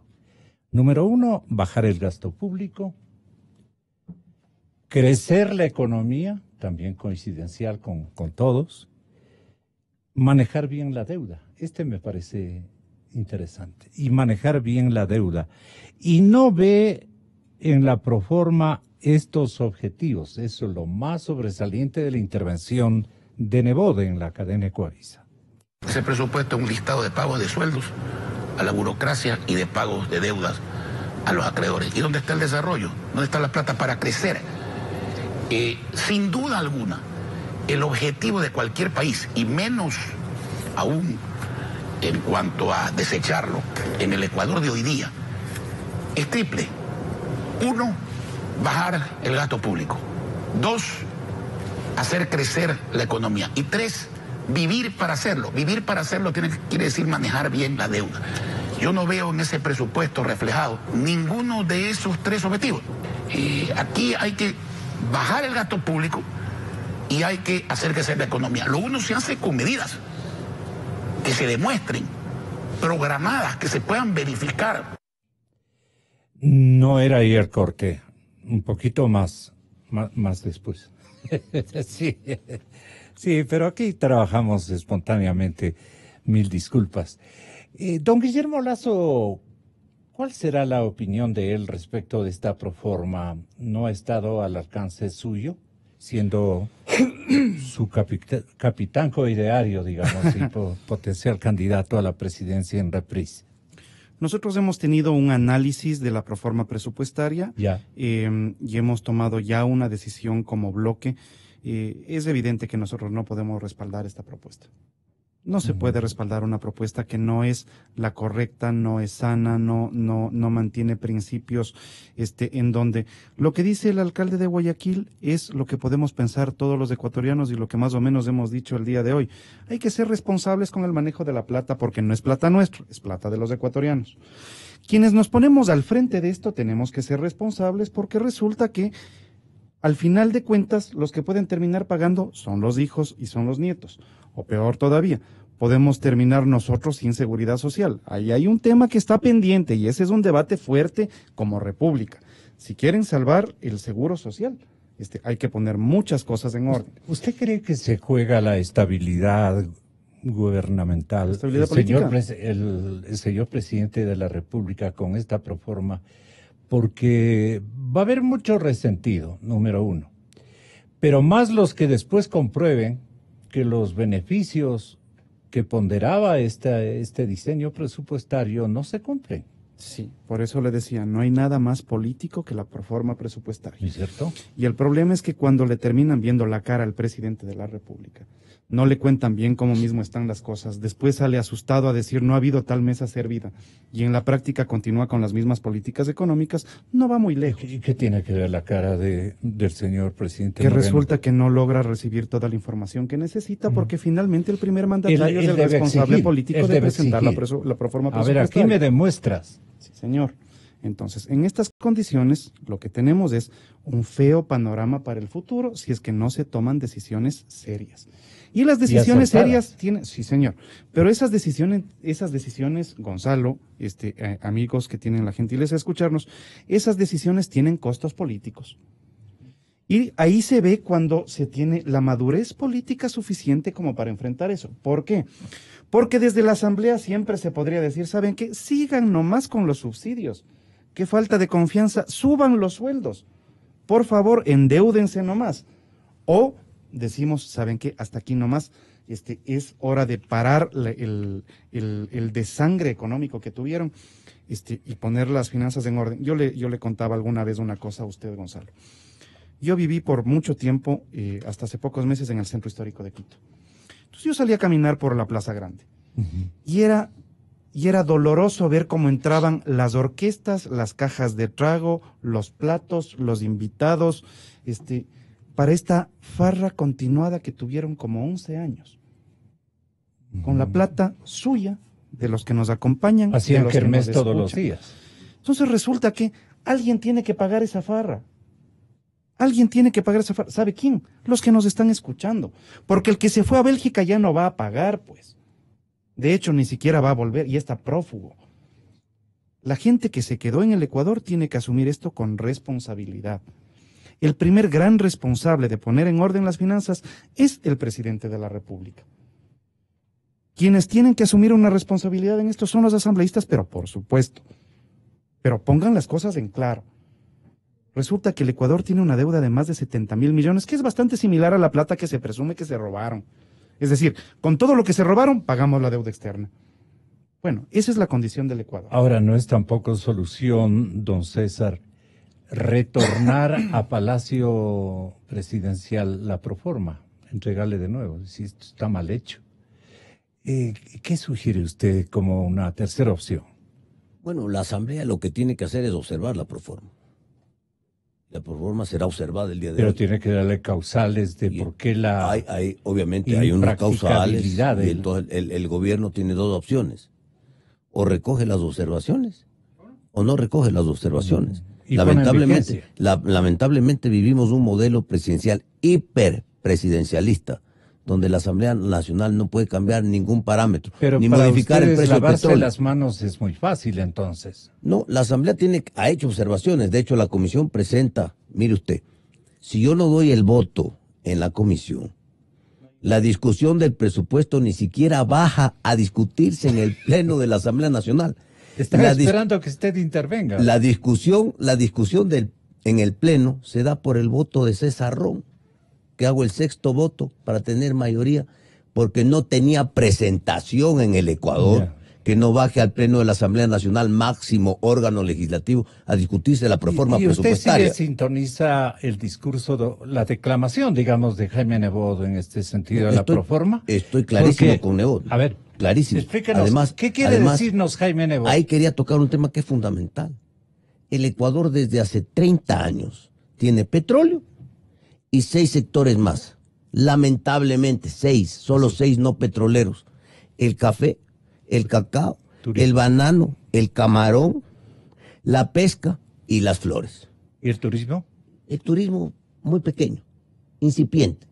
Número 1, bajar el gasto público, crecer la economía, también coincidencial con todos, manejar bien la deuda. Este me parece interesante. Y manejar bien la deuda. Y no ve en la proforma estos objetivos. Eso es lo más sobresaliente de la intervención de Neboda en la cadena Ecoavisa. Ese presupuesto es un listado de pagos de sueldos a la burocracia y de pagos de deudas a los acreedores. ¿Y dónde está el desarrollo? ¿Dónde está la plata para crecer? Sin duda alguna, el objetivo de cualquier país, y menos aún en cuanto a desecharlo, en el Ecuador de hoy día, es triple. 1, bajar el gasto público. 2, hacer crecer la economía. Y 3, vivir para hacerlo. Vivir para hacerlo quiere decir manejar bien la deuda. Yo no veo en ese presupuesto reflejado ninguno de esos 3 objetivos. Aquí hay que bajar el gasto público y hay que hacer crecer la economía. Lo uno se hace con medidas que se demuestren, programadas, que se puedan verificar. No era ayer corte, un poquito más después. Sí, sí, pero aquí trabajamos espontáneamente. Mil disculpas. Don Guillermo Lasso, ¿cuál será la opinión de él respecto de esta proforma? ¿No ha estado al alcance suyo, siendo su capitán coideario, digamos, y potencial candidato a la presidencia en reprise? Nosotros hemos tenido un análisis de la proforma presupuestaria y hemos tomado ya una decisión como bloque. Es evidente que nosotros no podemos respaldar esta propuesta. No se puede respaldar una propuesta que no es la correcta, no es sana, no mantiene principios en donde lo que dice el alcalde de Guayaquil es lo que podemos pensar todos los ecuatorianos y lo que más o menos hemos dicho el día de hoy. Hay que ser responsables con el manejo de la plata porque no es plata nuestra, es plata de los ecuatorianos. Quienes nos ponemos al frente de esto tenemos que ser responsables porque resulta que al final de cuentas los que pueden terminar pagando son los hijos y son los nietos. O peor todavía, podemos terminar nosotros sin seguridad social. Ahí hay un tema que está pendiente y ese es un debate fuerte como república. Si quieren salvar el seguro social, hay que poner muchas cosas en orden. ¿Usted cree que se juega la estabilidad gubernamental, ¿Estabilidad política? El señor presidente de la República con esta proforma? Porque va a haber mucho resentido, número 1. Pero más los que después comprueben que los beneficios que ponderaba este diseño presupuestario no se cumplen. Sí, por eso le decía, no hay nada más político que la proforma presupuestaria. ¿Es cierto? Y el problema es que cuando le terminan viendo la cara al presidente de la República, no le cuentan bien cómo mismo están las cosas, después sale asustado a decir no ha habido tal mesa servida, y en la práctica continúa con las mismas políticas económicas, no va muy lejos. ¿Y qué tiene que ver la cara del señor presidente Que Moreno? resulta que no logra recibir toda la información que necesita, porque finalmente el primer mandatario es el debe responsable exigir, político él de debe presentar la exigir. proforma A presupuestaria. ver, aquí me demuestras. Sí, señor. Entonces, en estas condiciones, lo que tenemos es un feo panorama para el futuro si es que no se toman decisiones serias. Y las decisiones serias tienen, sí, señor, pero esas decisiones, Gonzalo, amigos que tienen la gentileza de escucharnos, esas decisiones tienen costos políticos. Y ahí se ve cuando se tiene la madurez política suficiente como para enfrentar eso. ¿Por qué? Porque desde la Asamblea siempre se podría decir, ¿saben qué? Sigan nomás con los subsidios. Qué falta de confianza, suban los sueldos. Por favor, endeúdense nomás. O decimos, ¿saben qué? Hasta aquí nomás, es hora de parar el desangre económico que tuvieron y poner las finanzas en orden. Yo le contaba alguna vez una cosa a usted, Gonzalo. Yo viví por mucho tiempo, hasta hace pocos meses, en el centro histórico de Quito. Entonces yo salí a caminar por la Plaza Grande. Y era doloroso ver cómo entraban las orquestas, las cajas de trago, los platos, los invitados, para esta farra continuada que tuvieron como 11 años. con la plata suya, de los que nos acompañan. de Hacían los que kermés nos todos los escuchan. días. Entonces resulta que alguien tiene que pagar esa farra. Alguien tiene que pagar esa farra. ¿Sabe quién? Los que nos están escuchando. Porque el que se fue a Bélgica ya no va a pagar, pues. De hecho, ni siquiera va a volver y está prófugo. La gente que se quedó en el Ecuador tiene que asumir esto con responsabilidad. El primer gran responsable de poner en orden las finanzas es el presidente de la República. Quienes tienen que asumir una responsabilidad en esto son los asambleístas, pero por supuesto. Pero pongan las cosas en claro. Resulta que el Ecuador tiene una deuda de más de 70.000 millones, que es bastante similar a la plata que se presume que se robaron. Es decir, con todo lo que se robaron, pagamos la deuda externa. Bueno, esa es la condición del Ecuador. Ahora, no es tampoco solución, don César, retornar a Palacio Presidencial la proforma, entregarle de nuevo, si esto está mal hecho. ¿Qué sugiere usted como una tercera opción? Bueno, la Asamblea lo que tiene que hacer es observar la proforma. La proforma será observada el día de Pero hoy. tiene que darle causales de por qué la... Obviamente hay unos causales y impracticabilidad del- entonces el gobierno tiene dos opciones. O recoge las observaciones o no recoge las observaciones. Y pone en Lamentablemente, vigencia. lamentablemente vivimos un modelo presidencial hiperpresidencialista, donde la Asamblea Nacional no puede cambiar ningún parámetro, Pero ni para modificar el ustedes precio del lavarse petróleo. las manos es muy fácil entonces. No, la Asamblea ha hecho observaciones. De hecho, la comisión presenta, mire usted, si yo no doy el voto en la comisión, la discusión del presupuesto ni siquiera baja a discutirse en el Pleno de la Asamblea Nacional. Están La dis- esperando que usted intervenga. La discusión en el Pleno se da por el voto de César Ron, que hago el sexto voto para tener mayoría, porque no tenía presentación en el Ecuador, Ya. que no baje al Pleno de la Asamblea Nacional, máximo órgano legislativo, a discutirse la proforma y usted presupuestaria. sigue sintoniza el discurso, la declamación, digamos, de Jaime Nebot en este sentido de la proforma. Estoy clarísimo Porque, con Nebot. A ver, Clarísimo. explíquenos, Además, ¿qué quiere además, decirnos Jaime Nebot? Ahí quería tocar un tema que es fundamental. El Ecuador desde hace 30 años tiene petróleo y 6 sectores más. Lamentablemente, 6, solo 6 no petroleros. El café, el cacao, Turismo. el banano, el camarón, la pesca y las flores. ¿Y el turismo? El turismo muy pequeño, incipiente.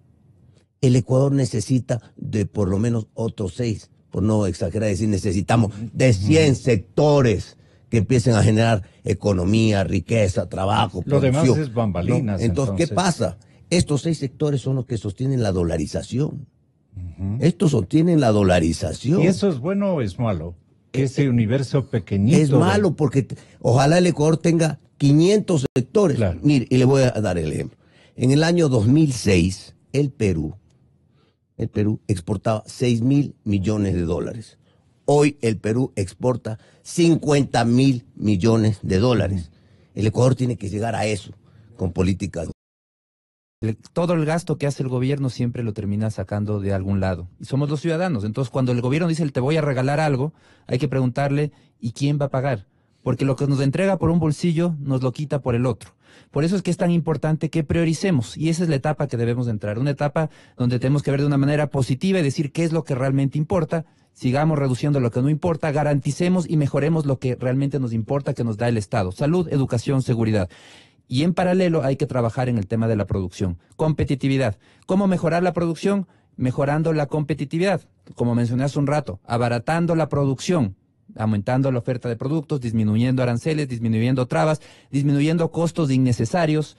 El Ecuador necesita de por lo menos otros 6, por no exagerar decir, necesitamos de 100 sectores que empiecen a generar economía, riqueza, trabajo, Lo demás producción. es bambalinas, ¿No? Entonces, ¿qué entonces. pasa? Estos 6 sectores son los que sostienen la dolarización. Estos sostienen la dolarización. ¿Y eso es bueno o es malo? Que ese universo pequeñito... Es malo porque ojalá el Ecuador tenga 500 sectores. Claro. Mire, y le voy a dar el ejemplo. En el año 2006, el Perú exportaba 6.000 millones de dólares. Hoy el Perú exporta 50.000 millones de dólares. El Ecuador tiene que llegar a eso con políticas. Todo el gasto que hace el gobierno siempre lo termina sacando de algún lado. Y somos los ciudadanos. Entonces, cuando el gobierno dice, te voy a regalar algo, hay que preguntarle, ¿y quién va a pagar? Porque lo que nos entrega por un bolsillo, nos lo quita por el otro. Por eso es que es tan importante que prioricemos. Y esa es la etapa que debemos de entrar. Una etapa donde tenemos que ver de una manera positiva y decir qué es lo que realmente importa. Sigamos reduciendo lo que no importa, garanticemos y mejoremos lo que realmente nos importa, que nos da el Estado. Salud, educación, seguridad. Y en paralelo hay que trabajar en el tema de la producción. Competitividad. ¿Cómo mejorar la producción? Mejorando la competitividad. Como mencioné hace un rato, abaratando la producción, aumentando la oferta de productos, disminuyendo aranceles, disminuyendo trabas, disminuyendo costos innecesarios,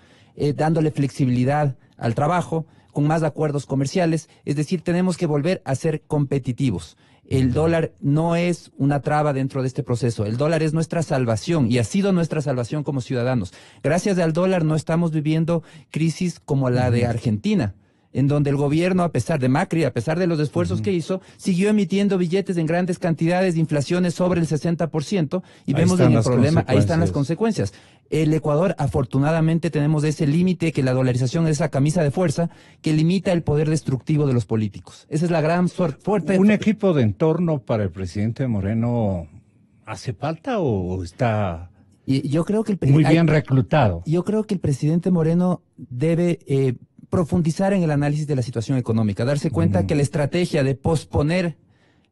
dándole flexibilidad al trabajo, con más acuerdos comerciales. Es decir, tenemos que volver a ser competitivos. El dólar no es una traba dentro de este proceso. El dólar es nuestra salvación y ha sido nuestra salvación como ciudadanos. Gracias al dólar no estamos viviendo crisis como la de Argentina, en donde el gobierno, a pesar de Macri, a pesar de los esfuerzos que hizo, siguió emitiendo billetes en grandes cantidades de inflaciones sobre el 60%, y Ahí vemos están en el las problema, ahí están las consecuencias. consecuencias. El Ecuador, afortunadamente, tenemos ese límite, que la dolarización es esa camisa de fuerza que limita el poder destructivo de los políticos. Esa es la gran fuerte. ¿Un equipo de entorno para el presidente Moreno hace falta o está Y yo creo que muy bien reclutado? Yo creo que el presidente Moreno debe profundizar en el análisis de la situación económica, darse cuenta que la estrategia de posponer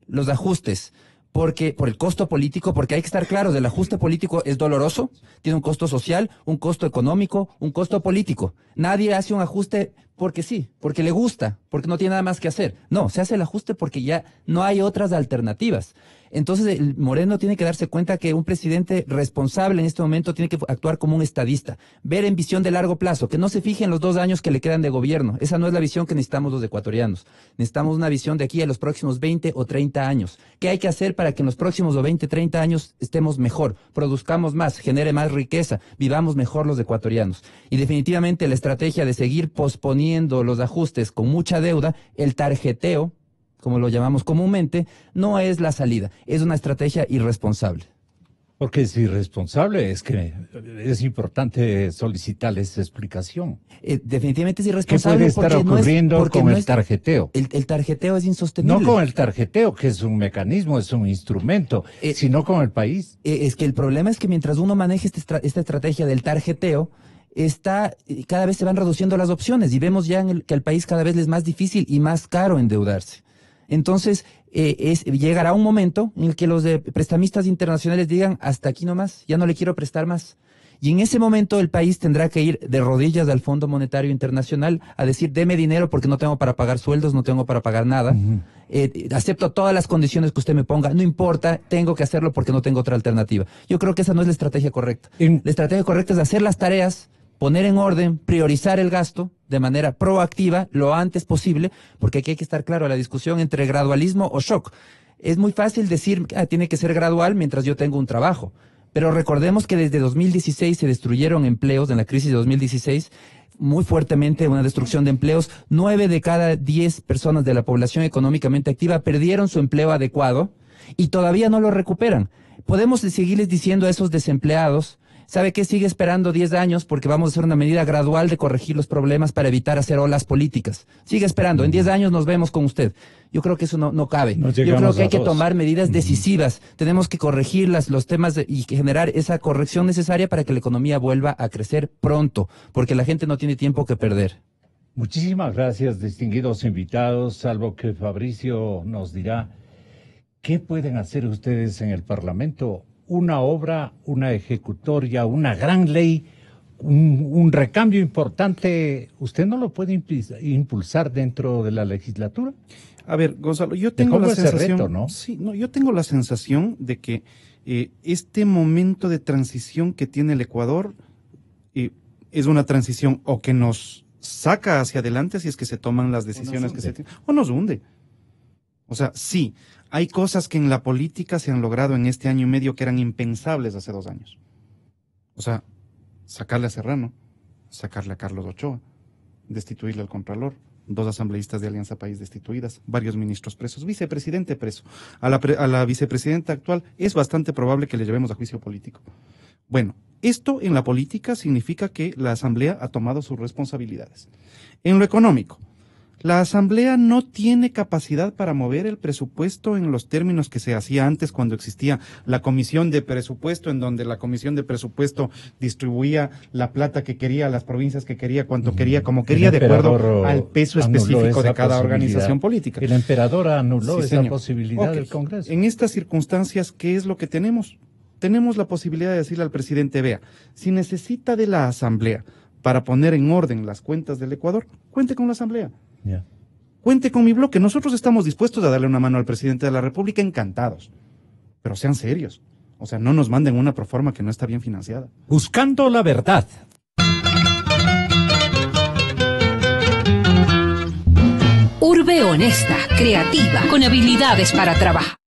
los ajustes, porque por el costo político, porque hay que estar claros, el ajuste político es doloroso, tiene un costo social, un costo económico, un costo político. Nadie hace un ajuste porque sí, porque le gusta, porque no tiene nada más que hacer. No, se hace el ajuste porque ya no hay otras alternativas. Entonces, el Moreno tiene que darse cuenta que un presidente responsable en este momento tiene que actuar como un estadista, ver en visión de largo plazo, que no se fije en los 2 años que le quedan de gobierno. Esa no es la visión que necesitamos los ecuatorianos. Necesitamos una visión de aquí a los próximos 20 o 30 años. ¿Qué hay que hacer para que en los próximos 20, 30 años estemos mejor, produzcamos más, genere más riqueza, vivamos mejor los ecuatorianos? Y definitivamente la estrategia de seguir posponiendo los ajustes con mucha deuda, el tarjeteo, como lo llamamos comúnmente, no es la salida, es una estrategia irresponsable. Porque es irresponsable, es que es importante solicitarles explicación. Definitivamente es ¿Qué irresponsable. puede estar ocurriendo con el tarjeteo? El tarjeteo es insostenible. No con el tarjeteo, que es un mecanismo, es un instrumento, sino con el país. Es que el problema es que mientras uno maneja esta estrategia del tarjeteo, cada vez se van reduciendo las opciones y vemos ya que al país cada vez le es más difícil y más caro endeudarse. Entonces, llegará un momento en el que los prestamistas internacionales digan, hasta aquí nomás, ya no le quiero prestar más. Y en ese momento el país tendrá que ir de rodillas al Fondo Monetario Internacional a decir, deme dinero porque no tengo para pagar sueldos, no tengo para pagar nada. Acepto todas las condiciones que usted me ponga, no importa, tengo que hacerlo porque no tengo otra alternativa. Yo creo que esa no es la estrategia correcta. La estrategia correcta es hacer las tareas, poner en orden, priorizar el gasto de manera proactiva lo antes posible, porque aquí hay que estar claro, la discusión entre gradualismo o shock. Es muy fácil decir, tiene que ser gradual mientras yo tengo un trabajo, pero recordemos que desde 2016 se destruyeron empleos, en la crisis de 2016, muy fuertemente una destrucción de empleos. 9 de cada 10 personas de la población económicamente activa perdieron su empleo adecuado y todavía no lo recuperan. Podemos seguirles diciendo a esos desempleados, ¿sabe qué? Sigue esperando 10 años porque vamos a hacer una medida gradual de corregir los problemas para evitar hacer olas políticas. Sigue esperando, en 10 años nos vemos con usted. Yo creo que eso no cabe. Yo creo que hay que tomar medidas decisivas. Tenemos que corregir los temas y generar esa corrección necesaria para que la economía vuelva a crecer pronto, porque la gente no tiene tiempo que perder. Muchísimas gracias, distinguidos invitados, salvo que Fabricio nos dirá, ¿qué pueden hacer ustedes en el Parlamento? Una obra, una ejecutoria, una gran ley, un recambio importante, ¿usted no lo puede impulsar dentro de la legislatura? A ver, Gonzalo, yo tengo la sensación, reto, ¿no? Sí, no, yo tengo la sensación de que este momento de transición que tiene el Ecuador es una transición o que nos saca hacia adelante si es que se toman las decisiones que se tienen, o nos hunde. O sea, sí, hay cosas que en la política se han logrado en este año y medio que eran impensables hace 2 años. O sea, sacarle a Serrano, sacarle a Carlos Ochoa, destituirle al Contralor, 2 asambleístas de Alianza País destituidas, varios ministros presos, vicepresidente preso. A la vicepresidenta actual es bastante probable que le llevemos a juicio político. Bueno, esto en la política significa que la Asamblea ha tomado sus responsabilidades. En lo económico, la Asamblea no tiene capacidad para mover el presupuesto en los términos que se hacía antes cuando existía la Comisión de Presupuesto, en donde la Comisión de Presupuesto distribuía la plata que quería a las provincias que quería, cuanto quería, como quería, de acuerdo al peso específico de cada organización política. El emperador anuló esa señor. posibilidad del Congreso. En estas circunstancias, ¿qué es lo que tenemos? Tenemos la posibilidad de decirle al presidente, vea, si necesita de la Asamblea para poner en orden las cuentas del Ecuador, cuente con la Asamblea. Yeah. Cuente con mi bloque. Nosotros estamos dispuestos a darle una mano al presidente de la República, encantados. Pero sean serios. O sea, no nos manden una proforma que no está bien financiada. Buscando la verdad. Urbe honesta, creativa, con habilidades para trabajar.